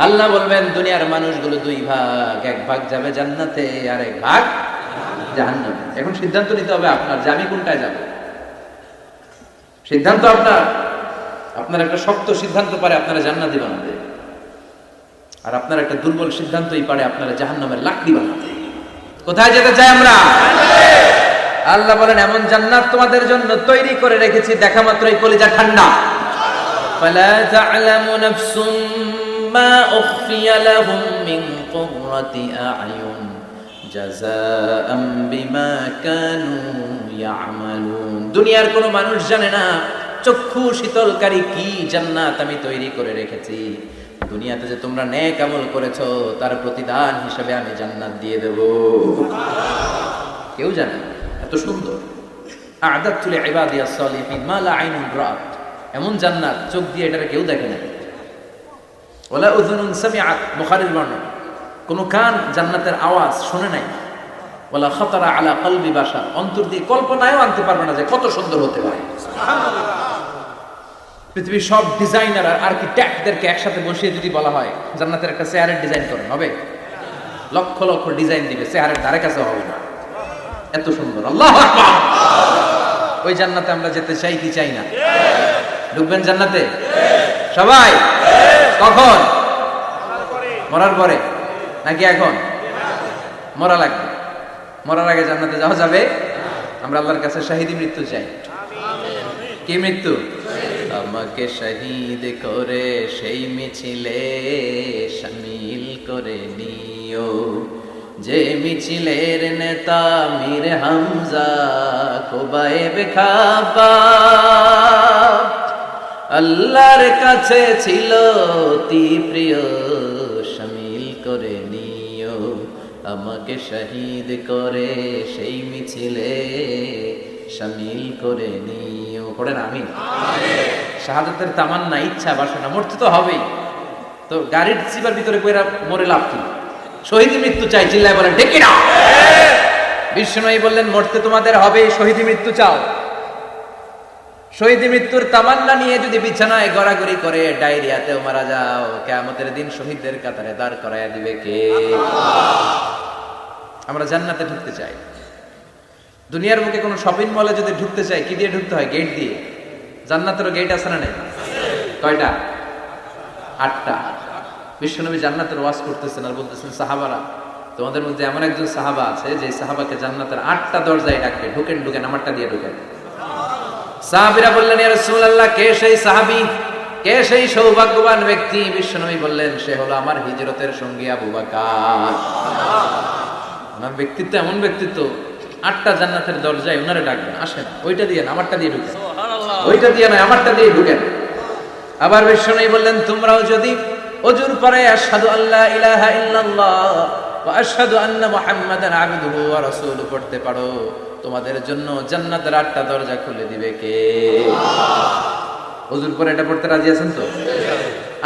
আল্লাহ বলবেন দুনিয়ার মানুষগুলো দুই ভাগ, এক ভাগ যাবে জান্নাতে আর এক ভাগ জাহান্নামে। এখন সিদ্ধান্ত নিতে হবে আপনার যে আমি কোনটায় যাব। সিদ্ধান্ত আপনার। আপনার একটা শক্ত সিদ্ধান্ত পারে আপনারা জান্নাতি বানাতে, আর আপনার একটা দুর্বল সিদ্ধান্তই পারে আপনারা জাহান্নামের লাকড়ি বানাতে। কোথায় যেতে চাই আমরা? আল্লাহ বলেন এমন জান্নাত তোমাদের জন্য তৈরি করে রেখেছি, দেখা মাত্রই কলিজা ঠান্ডা। ফালা তা'লামু নাফসুম মা উখফিয়া লাহুম মিন কুররাতি আ'য়ুন জাযাআম বিমা কানু ইয়া'মালুন। দুনিয়ার কোনো মানুষ জানে না চক্ষু শীতলকারী কি জান্নাত আমি তৈরি করে রেখেছি। দুনিয়াতে যে তোমরা নেক আমল করেছো তার প্রতিদান হিসেবে আমি জান্নাত দিয়ে দেব। কেউ জানে না, এত সুন্দর। আ'দাতু লিইবাদিয়াস সালিহিন মা লা আইনুন রাআত, এমন জান্নাত চোখ দিয়ে এটা কেউ দেখে না। ওয়ালা উযুনুন সামিআত, বুখারীর বর্ণনা, কোন কান জান্নাতের আওয়াজ শুনে নাই। ওয়ালা খাতারা আলা কলবি বাশার, অন্তর দিয়ে কল্পনায়ও আনতে পারবে না যে কত সুন্দর হতে পারে। পৃথিবীর সব ডিজাইনার আর আর্কিটেক্টদেরকে একসাথে বসিয়ে যদি বলা হয় জান্নাতের একটা চেয়ারের ডিজাইন করেন, হবে? লক্ষ লক্ষ ডিজাইন দিবে, চেয়ারের ধারে কাছে হবে না, এত সুন্দর। আল্লাহু আকবার। ওই জান্নাতে আমরা যেতে চাই কি চাই না? ঢুকবেন জান্নাতে সবাই? কখন? মরার পরে নাকি এখন? মরা লাগবে। মরার আগে জান্নাতে যাওয়া যাবে? আমরা আল্লাহর কাছে শাহিদি মৃত্যু চাই। কি মৃত্যু? আমাকে শহীদ করে সেই মিছিলে শামিল করে নিও, যে মিছিলের নেতা মীর হামজা কোবায়েব খাব্বাব। আল্লাহর কাছে ছিল অতি প্রিয়, শামিল করে নিও আমাকে শহীদ করে সেই মিছিলে শামিল করে নিও। পড়েন আমিন। শাহাদাতের তামান্না, ইচ্ছা, বাসনা, মরতে তো হবেই, তো গাড়ির চিপার ভিতরে কইরা মরে লাভ কি? শহীদ মৃত্যু চাই, চিল্লায় বলেন ঠিক কিনা? বিষ্ণুই বললেন মরতে তোমাদের হবে, শহীদ মৃত্যু চাও। শহীদ মৃত্যুর তামান্না নিয়ে যদি বিছানায় গড়াগড়ি করে ডায়রিয়াতেও মারা যাও, কিয়ামতের দিন শহীদদের কাতারে দাঁড় করায়া দিবে কে? আমরা জান্নাতে ঢুকতে চাই। দুনিয়ার বুকে কোনো শপিং মলে যদি ঢুকতে চাই কি দিয়ে ঢুকতে হয়? গেট দিয়ে। জান্নাতেরও গেট আছে না নেই? কয়টা? 8টা। বিশ্বনবী জান্নাতের ওয়াজ করতেছেন আর বলতেছেন সাহাবারা, তোমাদের মধ্যে এমন একজন সাহাবা আছে যে সাহাবাকে জান্নাতের 8টা দরজায় ডাকবে, ঢুকেন ঢুকেন, আমারটা দিয়ে ঢুকেন। সাহাবীরা বললেন ইয়া রাসূলুল্লাহ, কে সেই সাহাবী, কে সেই সৌভাগ্যবান ব্যক্তি? বিশ্বনবী বললেন সে হলো আমার হিজরতের সঙ্গী আবু বকর। আমার ব্যক্তিত্ব এমন ব্যক্তিত্ব, 8টা জান্নাতের দরজায় ওনারে ডাকবেন, আসেন ওইটা দিয়ে না আমারটা দিয়ে ঢুকেন, ওইটা দিয়ে না আমারটা দিয়ে ঢুকেন। আবার বিশ্বনবী বললেন তোমরাও যদি ওযুর পরে আশহাদু আল্লা ইলাহা ইল্লাল্লাহ ওয়া আশহাদু আন্না মুহাম্মাদান আবদুহু ওয়া রাসূলুহু পড়তে পারো, তোমাদের জন্য জান্নাতের 8টা দরজা খুলে দিবে কে? ওযুর পরে এটা পড়তে রাজি আছেন তো?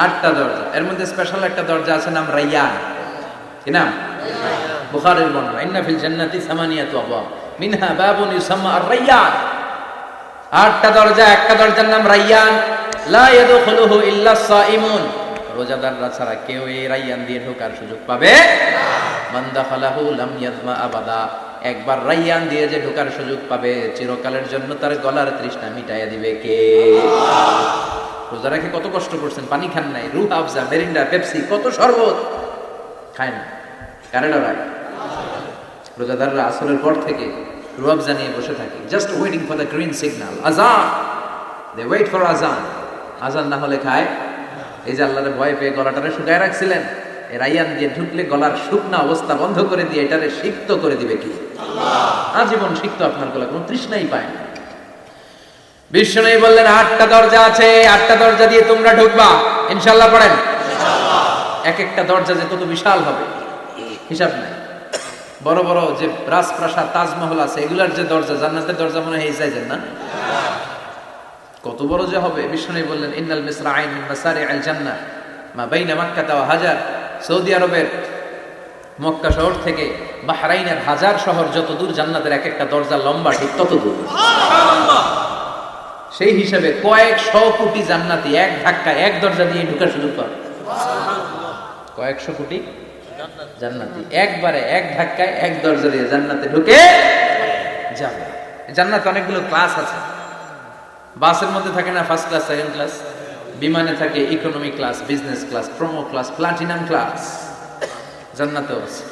8টা দরজা, এর মধ্যে স্পেশাল একটা দরজা আছে নাম রায়্যান। কি নাম? বুখারীর বর্ণনা, ইন্না ফিল জান্নাতি সামানিয়াতু আবওয়াব মিনহা বাবুন ইউসাম্মা আর-রায়্যান। 8টা দরজা, একটা দরজার নাম রায়্যান। লা ইয়াদখুলুহু ইল্লা সাইমুন, রোজাদাররা ছাড়া কেউ এই রায়্যান দিয়ে ঢোকার সুযোগ পাবে না। মান দাখালাহু লাম ইয়াযমা আবাদা, একবার রায়্যান দিয়ে যে ঢোকার সুযোগ পাবে চিরকালের জন্য তার গলার তৃষ্ণা মিটাইয়া দিবে কে? রোজা রেখে কত কষ্ট করছেন, পানি খান নাই, রুহ আফজা, মেরিন্ডা, পেপসি, কত শরবত খায় না, কারে ডরায়? রোজাদাররা আসরের পর থেকে রুহ আফজা নিয়ে বসে থাকে, just waiting for the green signal, আযান। দে ওয়েট ফর আযান। আযান না হলে খায়। এই যে আল্লাহর ভয় পেয়ে গলাটারে শুকায় রাখছিলেন, এই রায়্যান দিয়ে ঢুকলে গলার শুকনা অবস্থা বন্ধ করে দিয়ে এটারে সিক্ত করে দিবে কি? আল্লাহ। আজীবন সিক্ত, আপনার গলা কোনো তৃষ্ণাই পায় না। বিষ্ণুই বললেন 8টা দরজা আছে, 8টা দরজা দিয়ে তোমরা ঢুকবা ইনশাআল্লাহ। পড়েন ইনশাআল্লাহ। এক একটা দরজা যে কত বিশাল হবে হিসাব নাই। বড় বড় যে রাজপ্রাসাদ, তাজমহল আছে, এগুলার যে দরজা, জান্নাতের দরজা মনে হয় এই সাইজের না? কত বড় যে হবে। বিষ্ণুই বললেন ইন্নাল মিসরাইন মিন মাসারি'আল জান্নাহ মা বাইনা মাক্কাহ ওয়া হাজার। সৌদি আরবের মক্কা শহর থেকে বাহরাইনের হাজার শহর যত দূর, জান্নাতের এক একটা দরজা লম্বা ঠিক তত দূর। সুবহানাল্লাহ। সেই হিসাবে কয়েক শো কোটি জান্নাতি এক ধাক্কায় এক দরজা দিয়ে ঢোকার সুযোগ পাবে। সুবহানাল্লাহ। কয়েকশো কোটি জান্নাতি একবারে এক ধাক্কায় এক দরজা দিয়ে জান্নাতে ঢুকে যাবে। জান্নাতে অনেকগুলো ক্লাস আছে। বাসের মধ্যে থাকে না ফার্স্ট ক্লাস, সেকেন্ড ক্লাস, বিমানে থাকে economy class, business class, promo class, platinum class. জান্নাতেও আছে।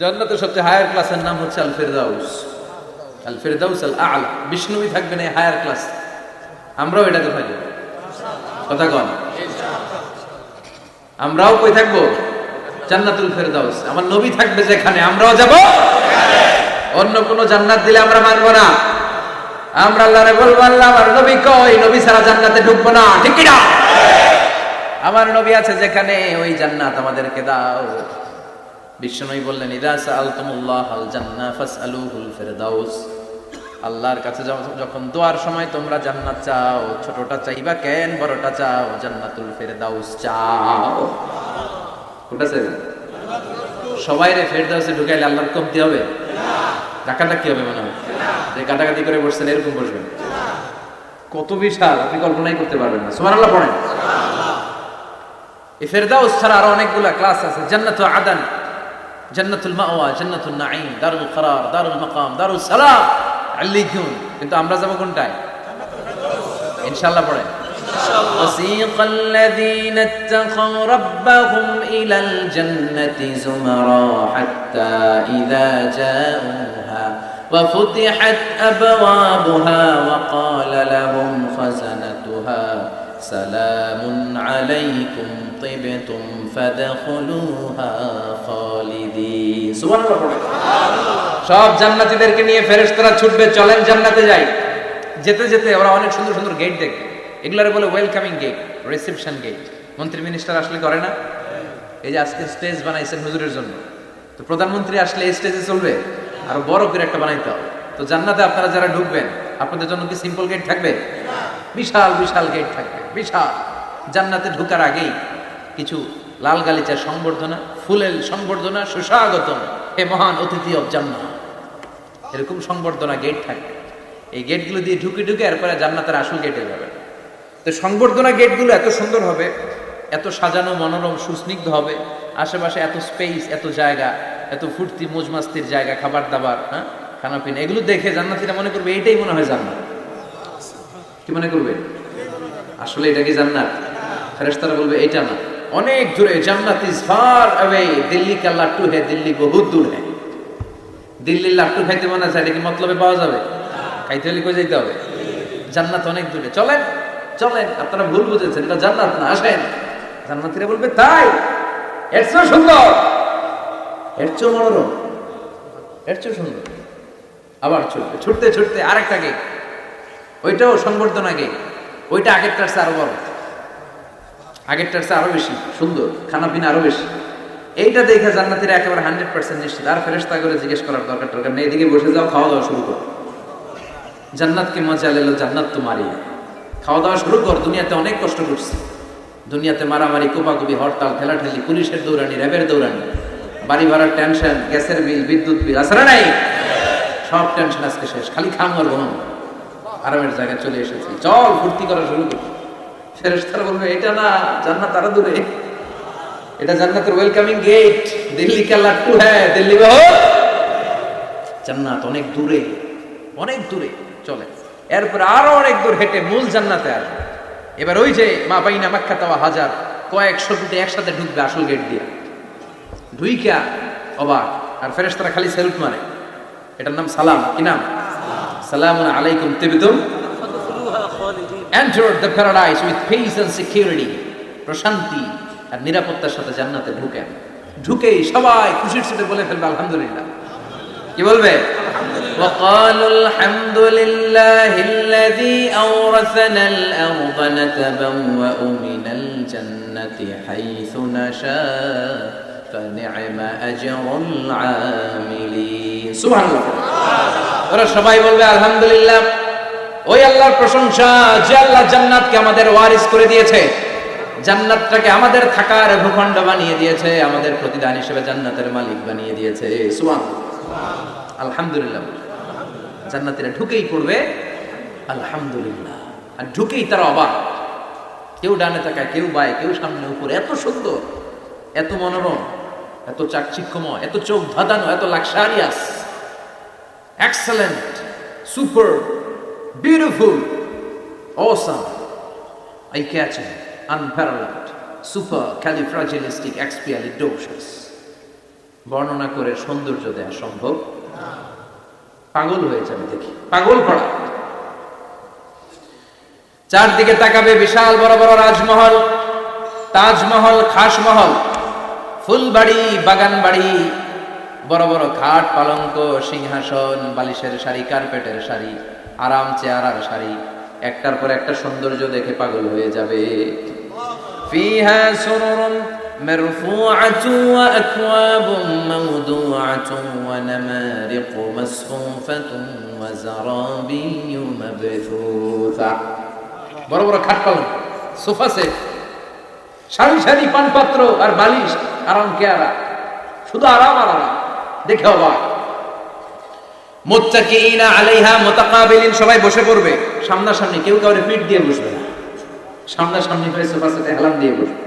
জান্নাতের সবচেয়ে হায়ার ক্লাসের নাম হচ্ছে আল ফিরদাউস। আল ফিরদাউস আল আ'লা। বিষ্ণুই থাকবেন এই হায়ার ক্লাস, আমরাও এটাতে থাকবো। কথা কন, আমরাও কই থাকবো? জান্নাতুল ফিরদাউস। আমার নবী থাকবে যেখানে, আমরাও যাব। অন্য কোন জান্নাত দিলে আমরা মানবো না। আমরা আল্লাহরে বলবো, আল্লাহ আমার নবী কই? নবী ছাড়া জান্নাতে ঢুকবো না, ঠিক কি না? আমার নবী আছে যেখানে, ওই জান্নাত আমাদেরকে দাও। বিশ্বনবী বললেন, ইযা সাআলতুমুল্লাহ আল জান্নাহ ফাসআলুহুল ফিরদাউস। আল্লাহর কাছে যখন দোয়ার সময় তোমরা জান্নাত চাও, ছোটটা চাইবা কেন, বড়টা চাও, জান্নাতুল ফিরদাউস চাও। কোনটা চাইবে? সবাই রে ফিরদাউসে ঢুকাইলে আল্লাহর কমতি হবে? টাকাটা কি হবে মনে হয়? যে কাটাকাটি করে বসছেন এরকম বসবেন? কত বিশাল, আপনি কল্পনাই করতে পারবেন না। সুবহানাল্লাহ পড়েন। এই ফিরদাউস ছাড়া আরো অনেকগুলা ক্লাস আছে। জান্নাতুল আদন, জান্নাতুল মাওয়া, জান্নাতুল নাঈম, দারুল করার, দারুল মাকাম, দারুল সালাম, আল্লিকুন। কিন্তু আমরা যাব কোনটায়? ইনশাআল্লাহ পড়েন। وسيق الذين اتقوا ربهم إلى الجنة زمرا حتى إذا جاءوها وفتحت أبوابها وقال لهم خزنتها سلام عليكم طبتم فادخلوها خالدين. سبحان الله. সব জান্নাতীদেরকে নিয়ে ফেরেশতারা ছুটবে, চলেন জান্নাতে যাই। যেতে যেতে ওরা অনেক সুন্দর সুন্দর গেট দেখবে। এগুলারে বলে ওয়েলকামিং গেট, রিসেপশন গেট। মন্ত্রী মিনিস্টার আসলে করে না? এই যে আজকে স্টেজ বানাইছেন হুজুরের জন্য, তো প্রধানমন্ত্রী আসলে এই স্টেজে চলবে? আরো বড় করে একটা বানাইতে হবে। তো জান্নাতে আপনারা যারা ঢুকবেন, আপনাদের জন্য কি সিম্পল গেট থাকবে? বিশাল বিশাল গেট থাকবে, বিশাল। জান্নাতে ঢোকার আগেই কিছু লাল গালিচার সংবর্ধনা, ফুলের সংবর্ধনা, সুস্বাগতম হে মহান অতিথি অব জান্নাত, এরকম সংবর্ধনা গেট থাকবে। এই গেটগুলো দিয়ে ঢুকে ঢুকে এরপরে জান্নাতের আসল গেটে যাবে। তো সংবর্ধনা গেটগুলো এত সুন্দর হবে, এত সাজানো, মনোরম, সুস্নিগ্ধ হবে। আশেপাশে এত স্পেস, এত জায়গা, এত ফুর্তি মজমাস্তির জায়গা, খাবার দাবার, হ্যাঁ, খানা পিনা, এগুলো দেখে জান্নাতীরা মনে করবে এইটাই মনে হয় জান্নাত। কি মনে করবে? আসলে এটা কি জান্নাত? ফেরেশতারা বলবে এটা না, অনেক দূরে। জান্নাত ইজ ফার অ্যাওয়ে, দিল্লি কা লাট্টু হে, দিল্লি বহুত দূর হে। দিল্লির লাট্টু খাইতে মনে আছে, এটা কি মতলবে পাওয়া যাবে? খাইতে হলে কই যাইতে হবে? জান্নাত অনেক দূরে। চলেন চলেন, আপনারা ভুল বুঝেছেন, এটা জান্নাত না, আসেন। জান্নাতীরা বলবে তাই? এর চেয়ে সুন্দর, এর চেয়ে মনোরম, এর চেয়ে সুন্দর। আবার ছুটতে ছুটতে ছুটতে আরেকটা গেট, ওইটাও সংবর্ধনা গেট। ওইটা আগেরটার চেয়ে আরো বড়, আগেরটার চেয়ে আরো বেশি সুন্দর, খানা পিনা আরো বেশি। এইটা দেখে জান্নাতীরা একেবারে 100% নিশ্চিত। আর ফেরেশতা করে জিজ্ঞেস করার দরকার নেই, এদিকে বসে যাও, খাওয়া দাওয়া শুরু করো। জান্নাতকে মজা লেলো, জান্নাত তো মারি, খাওয়া দাওয়া শুরু কর। দুনিয়াতে অনেক কষ্ট করছি, দুনিয়াতে মারামারি, কোপাকুপি, হরতাল, ঠেলাঠেলি, পুলিশের দৌড়ানি, র্যাবের দৌড়ানি, বাড়ি ভাড়ার টেনশন, গ্যাসের বিল, বিদ্যুৎ বিল, আছে না নাই? সব টেনশন আজকে শেষ, খালি খাম আর ঘুম। আরামের জায়গায় চলে এসেছি, চল ফুর্তি করা শুরু করি। ফেরেশতারা বলবে এটা না, জান্নাত আরো দূরে, এটা জান্নাতের ওয়েলকামিং গেট। দিল্লি কা লাট্টু হ্যাঁ, দিল্লি বহুত, জান্নাত অনেক দূরে, অনেক দূরে। চলে এরপর আরো অনেক দূর হেঁটে মূল জান্নাতে আসবে। এবার ওই যে মা বাইনা মাক্কা তাওয়া হাজার, কয়েকশো কোটি একসাথে ঢুকবে আসল গেট দিয়ে। ঢুইকা অবাক, আর ফেরেশতারা খালি স্যালুট মারে। এটার নাম সালাম। কি নাম? সালামুন আলাইকুম তিবতুম enter the paradise with peace and security. প্রশান্তি আর নিরাপত্তার সাথে জান্নাতে ঢুকেন। ঢুকেই সবাই খুশির সাথে বলে ফেলবে আলহামদুলিল্লাহ। কি বলবে? وقالوا الحمد لله الذي أورثنا الأرض نتبوأ من الجنة حيث نشاء فنعم أجر العاملين. سبحان الله. ওরা সবাই বলবে আলহামদুলিল্লাহ, ওই আল্লাহর প্রশংসা যে আল্লাহ জান্নাতকে আমাদের ওয়ারিস করে দিয়েছে, জান্নাতটাকে আমাদের থাকার ভূখণ্ড বানিয়ে দিয়েছে, আমাদের প্রতিদান হিসেবে জান্নাতের মালিক বানিয়ে দিয়েছে। সুবহানাল্লাহ, আলহামদুলিল্লাহ। জান্নাতীরা ঢুকেই পড়বে আলহামদুলিল্লাহ, আর ঢুকেই তারা অবাক। কেউ ডানে তাকায়, কেউ বায়ে, কেউ সামনে উপরে, এত সুন্দর। এত মনোরম, এত চাকচিক্যময়, এত চোখ ধাঁধানো, এত luxurious, excellent, super, beautiful, awesome, eye-catching, unparalleled, supercalifragilisticexpialidocious। বর্ণনা করে সৌন্দর্য দেয়া সম্ভব, পাগল হয়ে যাবে দেখি, পাগল পড়া। চারদিকে তাকাবে বিশাল বড় বড় রাজমহল, তাজমহল, খাসমহল, ফুলবাড়ি, বাগান বাড়ি, বড় বড় খাট, পালঙ্ক, সিংহাসন, বালিশের শাড়ি, কার্পেটের শাড়ি, আরাম চেয়ারার শাড়ি, একটার পর একটা সৌন্দর্য দেখে পাগল হয়ে যাবে। ফিহা সুরুরুন মারফুআতুন ওয়া আকওয়াবুন মাওদুআতুন ওয়া নামারিকু মাসফুফাতুন ওয়া যারাবিয়্যু মাবথুথা। বড় বড় খাট পালঙ্ক, সোফা সেট, সারি সারি পানপাত্র আর বালিশ, আরাম কেয়ারা, শুধু আরাম আর আরাম, দেখে অবাক। মুত্তাকিইনা আলাইহা মুতাকাবিলিন, সবাই বসে পড়বে সামনাসামনি, কেউ কাউরে পিঠ দিয়ে বসবে না, সামনাসামনি করে সোফা সেটে হেলান দিয়ে বসবে।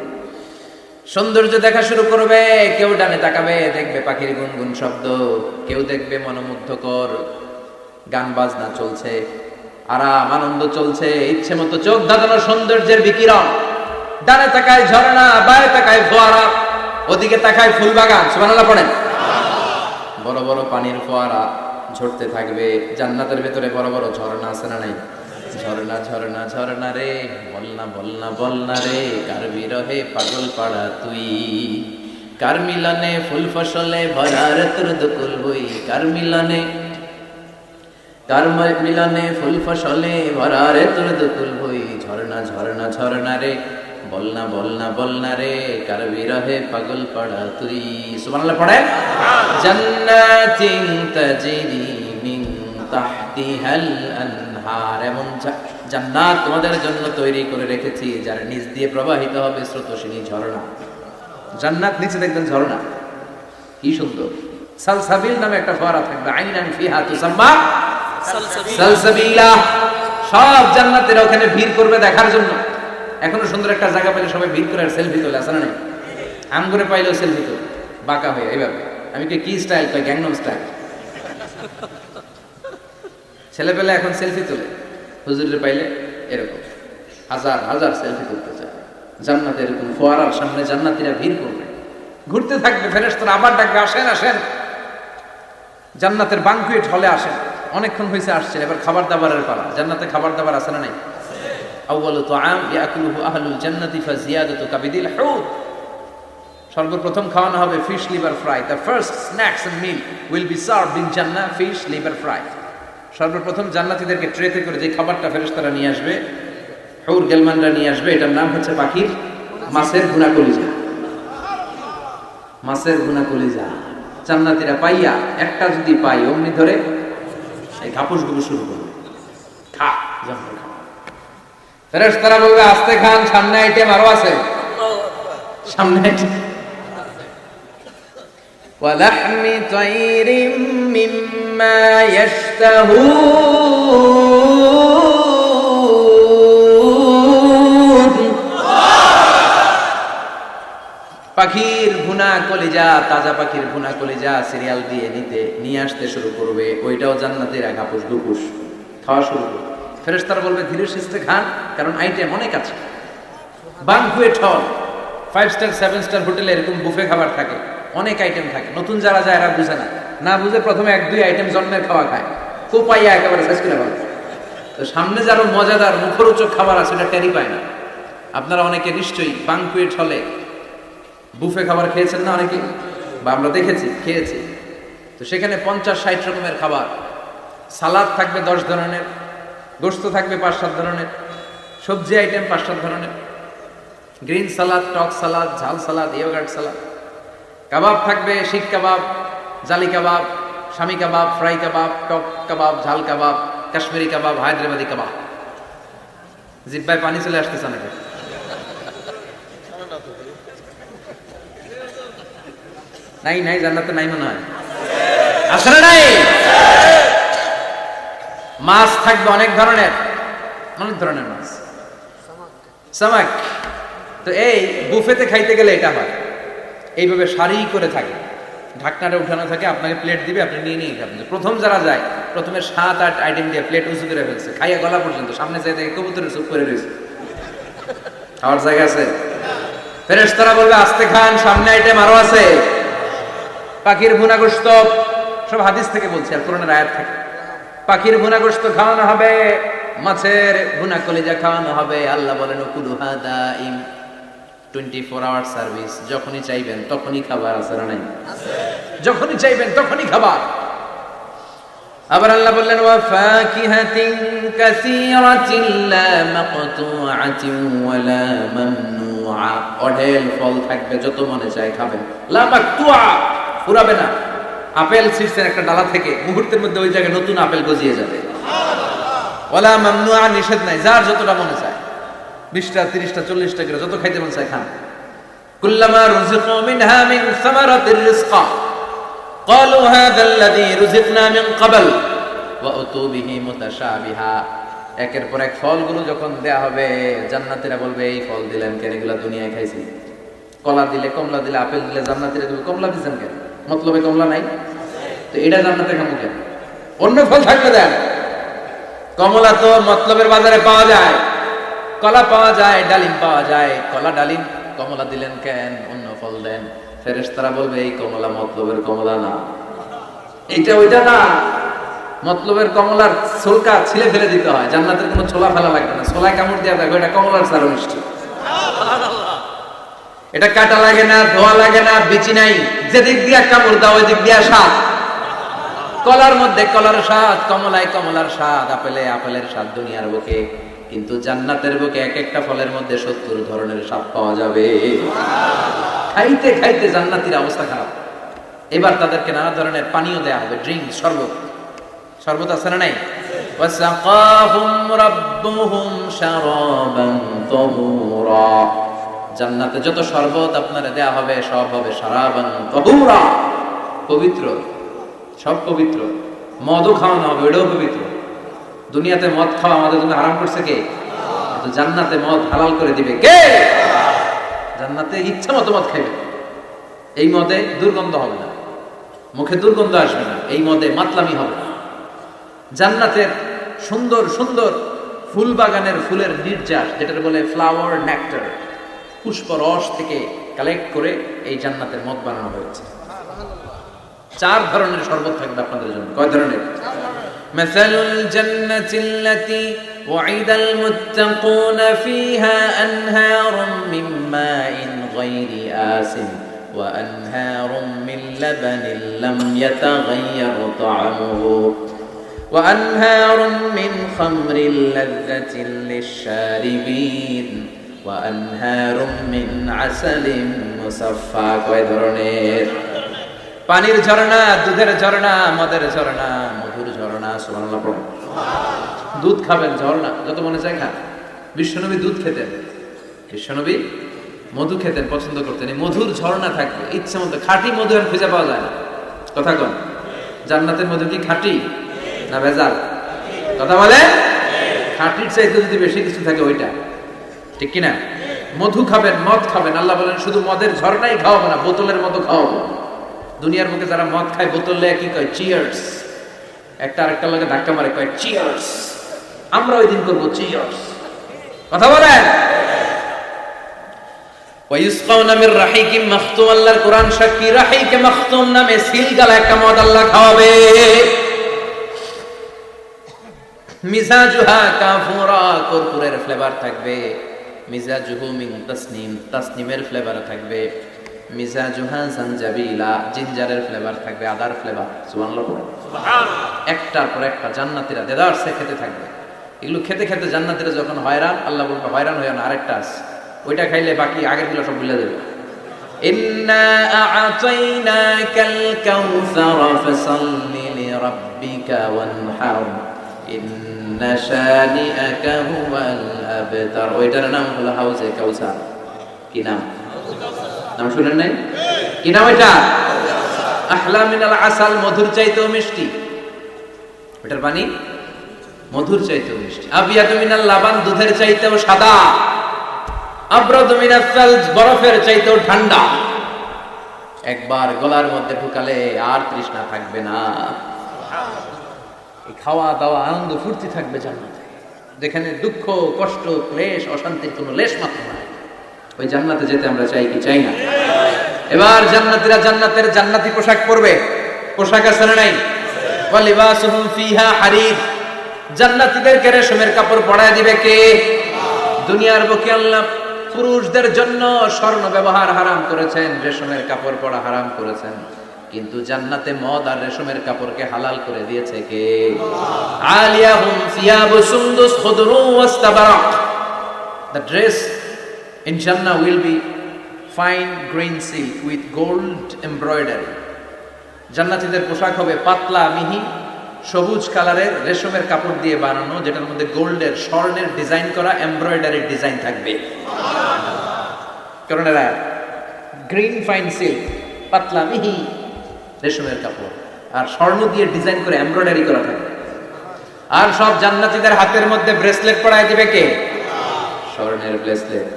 সৌন্দর্য দেখা শুরু করবে, কেউ ডানে তাকাবে, দেখবে পাখির গুনগুন শব্দ, কেউ দেখবে মনোমুগ্ধকর গান বাজনা চলছে, আরাম আনন্দ চলছে, ইচ্ছে মতো চোখ ধাঁধানো সৌন্দর্যের বিকিরণ। ডানে তাকায় ঝর্ণা, বায়ে তাকায় ফোয়ারা, ওদিকে তাকায় ফুল বাগান। সুবহানাল্লাহ পড়েন। বড় বড় পানির ফোয়ারা ঝরতে থাকবে। জান্নাতের ভেতরে বড় বড় ঝর্ণা আছে না নাই? ঝর্ণা ঝর্ণা ঝর্ণা রে, বলনা বলনা বলনা রে, কার বিরহে পাগল পাড়া তুই, কার মিলনে ফুল ফসলে ভরার তোর দুকুল বই, কার মিলনে ফুল ফসলে ভরারে তোর দুকুল বই, ঝর্ণা ঝর্ণা ঝর্ণা রে, বলনা বলনা বলনা রে, কার বিরহে পাগল পাড়া তুই। সুবহানাল্লাহ পড়েন। জান্নাতিন তাজরি মিন তাহতিহাল আনহার, এমন জান্নাত তোমাদের জন্য তৈরি করে রেখেছি যার নিচ দিয়ে প্রবাহিত হবে স্রোতস্বিনী ঝর্ণা। জান্নাত নিচে দেখবেন ঝর্ণা, কি সুন্দর। সালসাবিল নামে একটা ফোয়ারা থাকবে, আইনান ফিহা তুসাম্মা সালসাবিলা। সব জান্নাতের ওখানে ভিড় করবে দেখার জন্য। এখনো সুন্দর একটা জায়গা পেলে সবাই ভিড় করে আর সেলফি তোলে, আছে না নাই? আমগুরে পাইলেও সেলফি তোলে বাঁকা হয়ে এইভাবে। আমি কি স্টাইল কই? Gangnam style. ছেলে পেলে এখন সেলফি তোলে, হুজুরের পাইলে এরকম হাজার হাজার সেলফি তুলতে চায়। জান্নাতে এরকম ফোয়ারার সামনে জান্নাতীরা ভিড় করবে, ঘুরতে থাকবে। ফেরেশতারা আবার ডাকবে, আসেন আসেন, জান্নাতের বানকুয়েট হলে আসেন। অনেকক্ষণ হয়েছে আসছেন, এবার খাবার দাবারের পালা। জান্নাতে খাবার দাবার আছে না নাই? আউয়ালু তুআম ইয়াকুলুহু আহলুল জান্নাতি ফাজিয়াদাতু কাবিদিল হুত। সর্বপ্রথম খাওয়ানো হবে fish liver fry. The first snacks and meal will be served in জান্নাহ, ফিশ লিভার ফ্রাই। সর্বপ্রথম জান্নাতীদেরকে ট্রেতে করে যে খাবারটা ফেরেশতারা নিয়ে আসবে, হুর গেলমানরা নিয়ে আসবে, এটার নাম হচ্ছে পাখির মাছের ভুনা কলিজা। মাছের ভুনা কলিজা জান্নাতীরা পাইয়া একটা যদি পাই অমনি ধরে এই ঘাপুস গুলো শুরু করবে, খা জান্নাত খা। ফেরেশতারা বলবে আস্তে খান, সামনে আইটেম আরো আছে, সামনে আইটেম। وَلَحْمِ طَيْرٍ مِّمَّا يَشْتَهُونَ। পাখির ভুনা কলিজা, তাজা পাখির ভুনা কলিজা সিরিয়াল দিয়ে নিয়ে আসতে শুরু করবে। ওইটাও জান্নাতীরা ঘাপুস ঘুপুস খাওয়া শুরু করবে। ফেরেশতারা বলবে ধীরে সুস্থে খান, কারণ আইটেম অনেক আছে। বানকুয়েট হল, 5 স্টার 7 স্টার হোটেলে এরকম বুফে খাবার থাকে, অনেক আইটেম থাকে। নতুন যারা যায় এরা বুঝে না বুঝে প্রথমে 1-2 আইটেম জন্মের খাওয়া খায়, কোপাইয়া একেবারে শেষ করে ফেলে। তো সামনে যারা মজাদার মুখরোচক খাবার আছে এটা টেরি পায় না। আপনারা অনেকে নিশ্চয়ই বানকুয়েট হলে বুফে খাবার খেয়েছেন না অনেকে, বা আমরা দেখেছি, খেয়েছি। তো সেখানে 50-60 রকমের খাবার, সালাদ থাকবে 10 ধরনের, গোশত থাকবে 5-7 ধরনের, সবজি আইটেম 5-7 ধরনের, গ্রিন সালাদ, টক সালাদ, ঝাল সালাদ, ইয়োগার্ট সালাদ, কাবাব থাকবে, শিক কাবাব, জালি কাবাব, শামি কাবাব, ফ্রাই কাবাব, টক কাবাব, ঝাল কাবাব, কাশ্মীরি কাবাব, হায়দ্রাবাদি কাবাব। জিব্বায় পানি চলে আসতেছে নাকি? নাই জান্নাতে নাই মনে হয়, আসলে নাই। মাছ থাকবে অনেক ধরনের মাছ, সামাক। তো এই বুফেতে খাইতে গেলে এটা হয়, এইভাবে সারি করে থাকে, ঢাকনাটা উঠানো থাকে, আপনাকে প্লেট দিবে, আপনি নিয়ে নিয়ে খাবেন। প্রথম যারা যায় প্রথমে 7-8 আইটেম দিয়ে প্লেট উঁচু করে ফেলছে, খাইয়া গলা পর্যন্ত, সামনে চাই দেখে কবুতরের চুপ করে রয়েছে, খাওয়ার জায়গা আছে? ফেরেশতারা বলবে আস্তে খান, সামনে আইটেম আরো আছে। পাখির ভুনা গোশত, সব হাদিস থেকে বলছি আর কোরআনের আয়াত থেকে। পাখির ভুনা গোশত খাওয়ানো হবে, মাছের ভুনা কলিজা খাওয়ানো হবে। আল্লাহ বলেন উকুলুহা দাইম, 24 আওয়ার সার্ভিস, যখনই চাইবেন তখনই খাবার, আছে না নাই? যখনই চাইবেন তখনই খাবার। আবার আল্লাহ বললেন ওয়া ফাকিহাতিন কাসীরাতিন লা মাকতুআতিন ওয়া লা মামনুআ, অঢেল ফল থাকবে, যত মনে চায় খাবেন। লা মাকতুআ, ফুরাবে না। আপেল ছিঁড়ছেন একটা ডালা থেকে, মুহূর্তের মধ্যে ওই জায়গায় নতুন আপেল গজিয়ে যাবে। ওয়া লা মামনুআ, নিষেধ নাই, যার যতটা মনে চায়, 20টা 30টা 40টা করে যত খাইতে মন চায় খান। কুল্লামা রুজিকু মিনহা মিন সামারাতির রিজকা ক্বালু হাযাল্লাযী রুজিকনা মিন ক্বাবল ওয়া উতু বিহি মুতাশাবিহা। একের পর এক ফলগুলো যখন দেয়া হবে, জান্নাতীরা বলবে এই ফল দিলেন কেন, এগুলা দুনিয়ায় খাইছি। কলা দিলে, কমলা দিলে, আপেল দিলে, জান্নাতীরা দিবে কমলা দিবেন কেন? মতলবে কমলা নাই তো এটা জান্নাতে খাবো কেন? অন্য ফল থাকলে দেন। কমলা তো মতলবের বাজারে পাওয়া যায়, কলা পাওয়া যায়, ডালিম পাওয়া যায়, কলা ডালিম কমলা দিলেন কেন? অন্য ফল দেন। ফেরেশতারা বলবে এই কমলা মতলবের কমলা না, এইটা ওইটা না। মতলবের কমলার ছোলকা ছিলে ফেলে দিতে হয়, জান্নাতের কোনো ছোলা ফেলা লাগবে না, ছোলায় কামড় দেওয়া থাকবে, এটা কমলার সারা মিষ্টি। এটা কাটা লাগে না, ধোয়া লাগে না, বিচি নাই, যেদিক দিয়া কামড় দাও ওই দিক দিয়া স্বাদ। কলার মধ্যে কলার স্বাদ, কমলায় কমলার স্বাদ, আপেলে আপেলের স্বাদ দুনিয়ার বুকে। কিন্তু জান্নাতের বুকে এক একটা ফলের মধ্যে 70 ধরনের স্বাদ পাওয়া যাবে। খাইতে খাইতে জান্নাতীর অবস্থা খারাপ। এবার তাদেরকে নানা ধরনের পানীয় দেয়া হবে, ড্রিঙ্ক, শরবত। শরবত আছে না নাই? ওয়াসাকাহুম রাব্বুহুম শারাবান তাহুরা, জান্নাতে যত শরবত আপনারা দেয়া হবে সব হবে শারাবান তাহুরা, পবিত্র, সব পবিত্র। মদও খাওয়ানো হবে, ওটাও পবিত্র। দুনিয়াতে মদ খাওয়া আমাদের জন্য হারাম করছে কে? কিন্তু জান্নাতে মদ হালাল করে দিবে কে? জান্নাতে ইচ্ছা মতো মদ খাইবে। এই মদে দুর্গন্ধ হবে না, মুখে দুর্গন্ধ আসবে না, এই মদে মাতলামি হবে না। জান্নাতের সুন্দর সুন্দর ফুল বাগানের ফুলের নির্যাস, যেটা বলে ফ্লাওয়ার নেক্টার, পুষ্প রস থেকে কালেক্ট করে এই জান্নাতের মদ বানানো হয়েছে। 4 ধরনের শরবত থাকবে আপনাদের জন্য। কয় ধরনের? মাসালুল জান্নাতিল্লাতী ওয়াইদাল মুত্তাকুনা ফীহা আনহারুম মিন মাইন গায়রি আসিন ওয়া আনহারুম মিন লাবানিন লাম ইয়াতাগায়্যার তা'আমুহু ওয়া আনহারুম মিন খামরিন লাযযাতিন লিশ-শারিবিন ওয়া আনহারুম মিন আসালিন মুসাফফা। কয় ধরনের? পানির ঝর্ণা, দুধের ঝর্ণা, মদের ঝর্ণা, মধুর ঝর্ণা। সুবহানাল্লাহ পড়ুন। দুধ খাবেন, ঝর্ণা যত মনে চায় খান। বিশ্বনবী দুধ খেতেন, বিশ্বনবী মধু খেতেন, পছন্দ করতেন। এই মধুর ঝর্ণা থাকবে, ইচ্ছা মতো। খাঁটি মধু আর খুঁজে পাওয়া যায় না। কথা কন, জান্নাতের মধু কি খাঁটি না ভেজাল? কথা বলে। খাঁটির চাইতে যদি বেশি কিছু থাকে ওইটা, ঠিক কিনা? মধু খাবেন, মদ খাবেন। আল্লাহ বলেন শুধু মদের ঝর্ণাই খাওয়াবো না, বোতলের মতো খাওয়াবো। দুনিয়ার মুখে যারা মদ খায় বোতলে কি কয়? চিয়ার্স। একটা আরেকটার লগে ধাক্কা মারে, কয় চিয়ার্স। আমরা ওই দিন করবো চিয়ার্স। কথা বলেন। ওয়ায়ুসকাউনা মির রাহিকিম মাখতুম, আল্লাহর কোরআন সাক্ষী, রাহিকে মাখতুম নামে সিলগালা একটা মদ আল্লাহ খাওয়াবে। মিজাজুহা কাফুরা, কর্পূরের ফ্লেভার থাকবে। মিজাজুহু মিন তাসনিম, তাসনিমের ফ্লেভার থাকবে। মিজাজুহা জানজাবিলা, জিঞ্জারের ফ্লেভার থাকবে, আদার ফ্লেভার। সুবহানাল্লাহ, সুবহানাল্লাহ। একটার পর একটা জান্নাতীরা দেদারসে খেতে থাকবে। এগুলো খেতে খেতে জান্নাতীরা যখন হয়রান, আল্লাহ বলবে হয়রান হইও না, আরেকটা আছে, ওইটা খাইলে বাকি আগেরগুলো সব ভুলে যাবে। ইন্না আ'তাইনাকাল কাউসার ফাসাল্লি লিরাব্বিকা ওয়ানহার ইন্না শানিআকা হুয়াল আবতার। ওইটার নাম হলো হাউজে কাউসার। কি নাম? নাম শুনেন নাই? কি নাম এটা? আহলা মিনাল আসাল, মধুর চাইতেও মিষ্টি। ওটার পানি মধুর চাইতেও মিষ্টি। আবিয়াদু মিনাল লাবান, দুধের চাইতেও সাদা। আবরাদু মিনাস সালজ, বরফের চাইতেও ঠান্ডা। একবার গলার মধ্যে ঢুকালে আর তৃষ্ণা থাকবে না। এই খাওয়া দাওয়া আনন্দ ফুর্তি থাকবে জান্নাতে, যেখানে দুঃখ কষ্ট ক্লেশ অশান্তির কোনো লেশ মাত্র নাই। ওই জান্নাতে যেতে আমরা চাই কি চাই না? এবার জান্নাতীরা জান্নাতের জান্নাতি পোশাক পরবে। পোশাক আছে না নাই? ওয়া লিবাসুহুম ফিহা হারির। জান্নাতীদেরকে রেশমের কাপড় পরায় দিবে কে? দুনিয়ার বুকে আল্লাহ পুরুষদের জন্য স্বর্ণ ব্যবহার হারাম করেছেন, রেশমের কাপড় পরা হারাম করেছেন, কিন্তু জান্নাতে মদ আর রেশমের কাপড়কে হালাল করে দিয়েছে কে? আলিয়াহুম সিয়াবু সুন্দুস খুদরু ওয়াস্তাবারাক। The dress in Jannah will be fine green silk with gold embroidery. জান্নাতীদের পোশাক হবে পাতলা মিহি সবুজ কালারের রেশমের কাপড় দিয়ে বানানো, যেটার মধ্যে গোল্ডের স্বর্ণের ডিজাইন করা এমব্রয়ডারি ডিজাইন থাকবে। কারণ এরা গ্রিন ফাইন সিল্ক, পাতলা মিহি রেশমের কাপড় আর স্বর্ণ দিয়ে ডিজাইন করে এমব্রয়ডারি করা থাকবে। আর সব জান্নাতীদের হাতের মধ্যে ব্রেসলেট পরায় দিবে কে? স্বর্ণের ব্রেসলেট।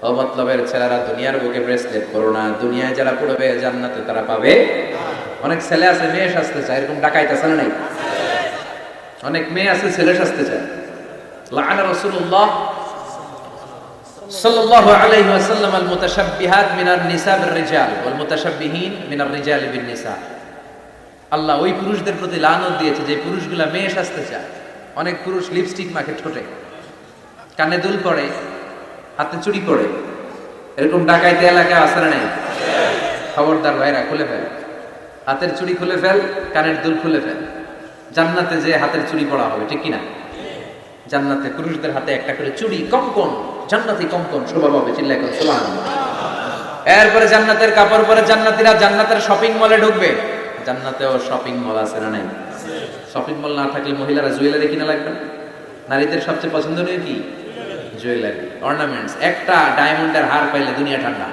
ও মতলবের ছেলেরা দুনিয়ার বুকে ব্রেসলেট পরো না, দুনিয়ায় যারা পড়বে জান্নাতে তারা পাবে। অনেক ছেলে আছে মেয়ে সাজতে চায়, এরকম ডাকাইতেছে না নাই? অনেক মেয়ে আছে ছেলে সাজতে চায়। লাআনা রাসূলুল্লাহ সাল্লাল্লাহু আলাইহি ওয়াসাল্লাম আল মুতাশাব্বিহাত মিনার নিসা বির রিজাল ওয়াল মুতাশাব্বিহিন মিনার রিজালি বিন নিসা। আল্লাহ ওই পুরুষদের প্রতি লানত দিয়েছে যে পুরুষগুলা মেয়ে সাজতে চায়। অনেক পুরুষ লিপস্টিক মাখে ঠোঁটে, কানে দুল পড়ে, হাতে চুড়ি পড়ে। এরকম ডাকাইতে এলাকা আছে না নাই? খবরদার ভাইরা, খুলে ফেল হাতের চুড়ি, খুলে ফেল কানের দুল, খুলে ফেল। জান্নাতে যে হাতের চুড়ি পড়া হবে, ঠিক কিনা? জান্নাতে পুরুষদের হাতে একটা করে চুড়ি, কঙ্কন, জান্নাতি কঙ্কন শোভা পাবে। চিল্লায় কোন সুবহানাল্লাহ। এরপরে জান্নাতের কাপড় পরে জান্নাতীরা জান্নাতের শপিং মলে ঢুকবে। জান্নাতেও শপিং মল আছে না নাই? শপিং মল না থাকলে মহিলারা জুয়েলারি কিনা লাগবে। নারীদের সবচেয়ে পছন্দনীয় কি? Jewellery, ornaments. একটা ডায়মন্ডের হার পাইলে দুনিয়া ঠান্ডা,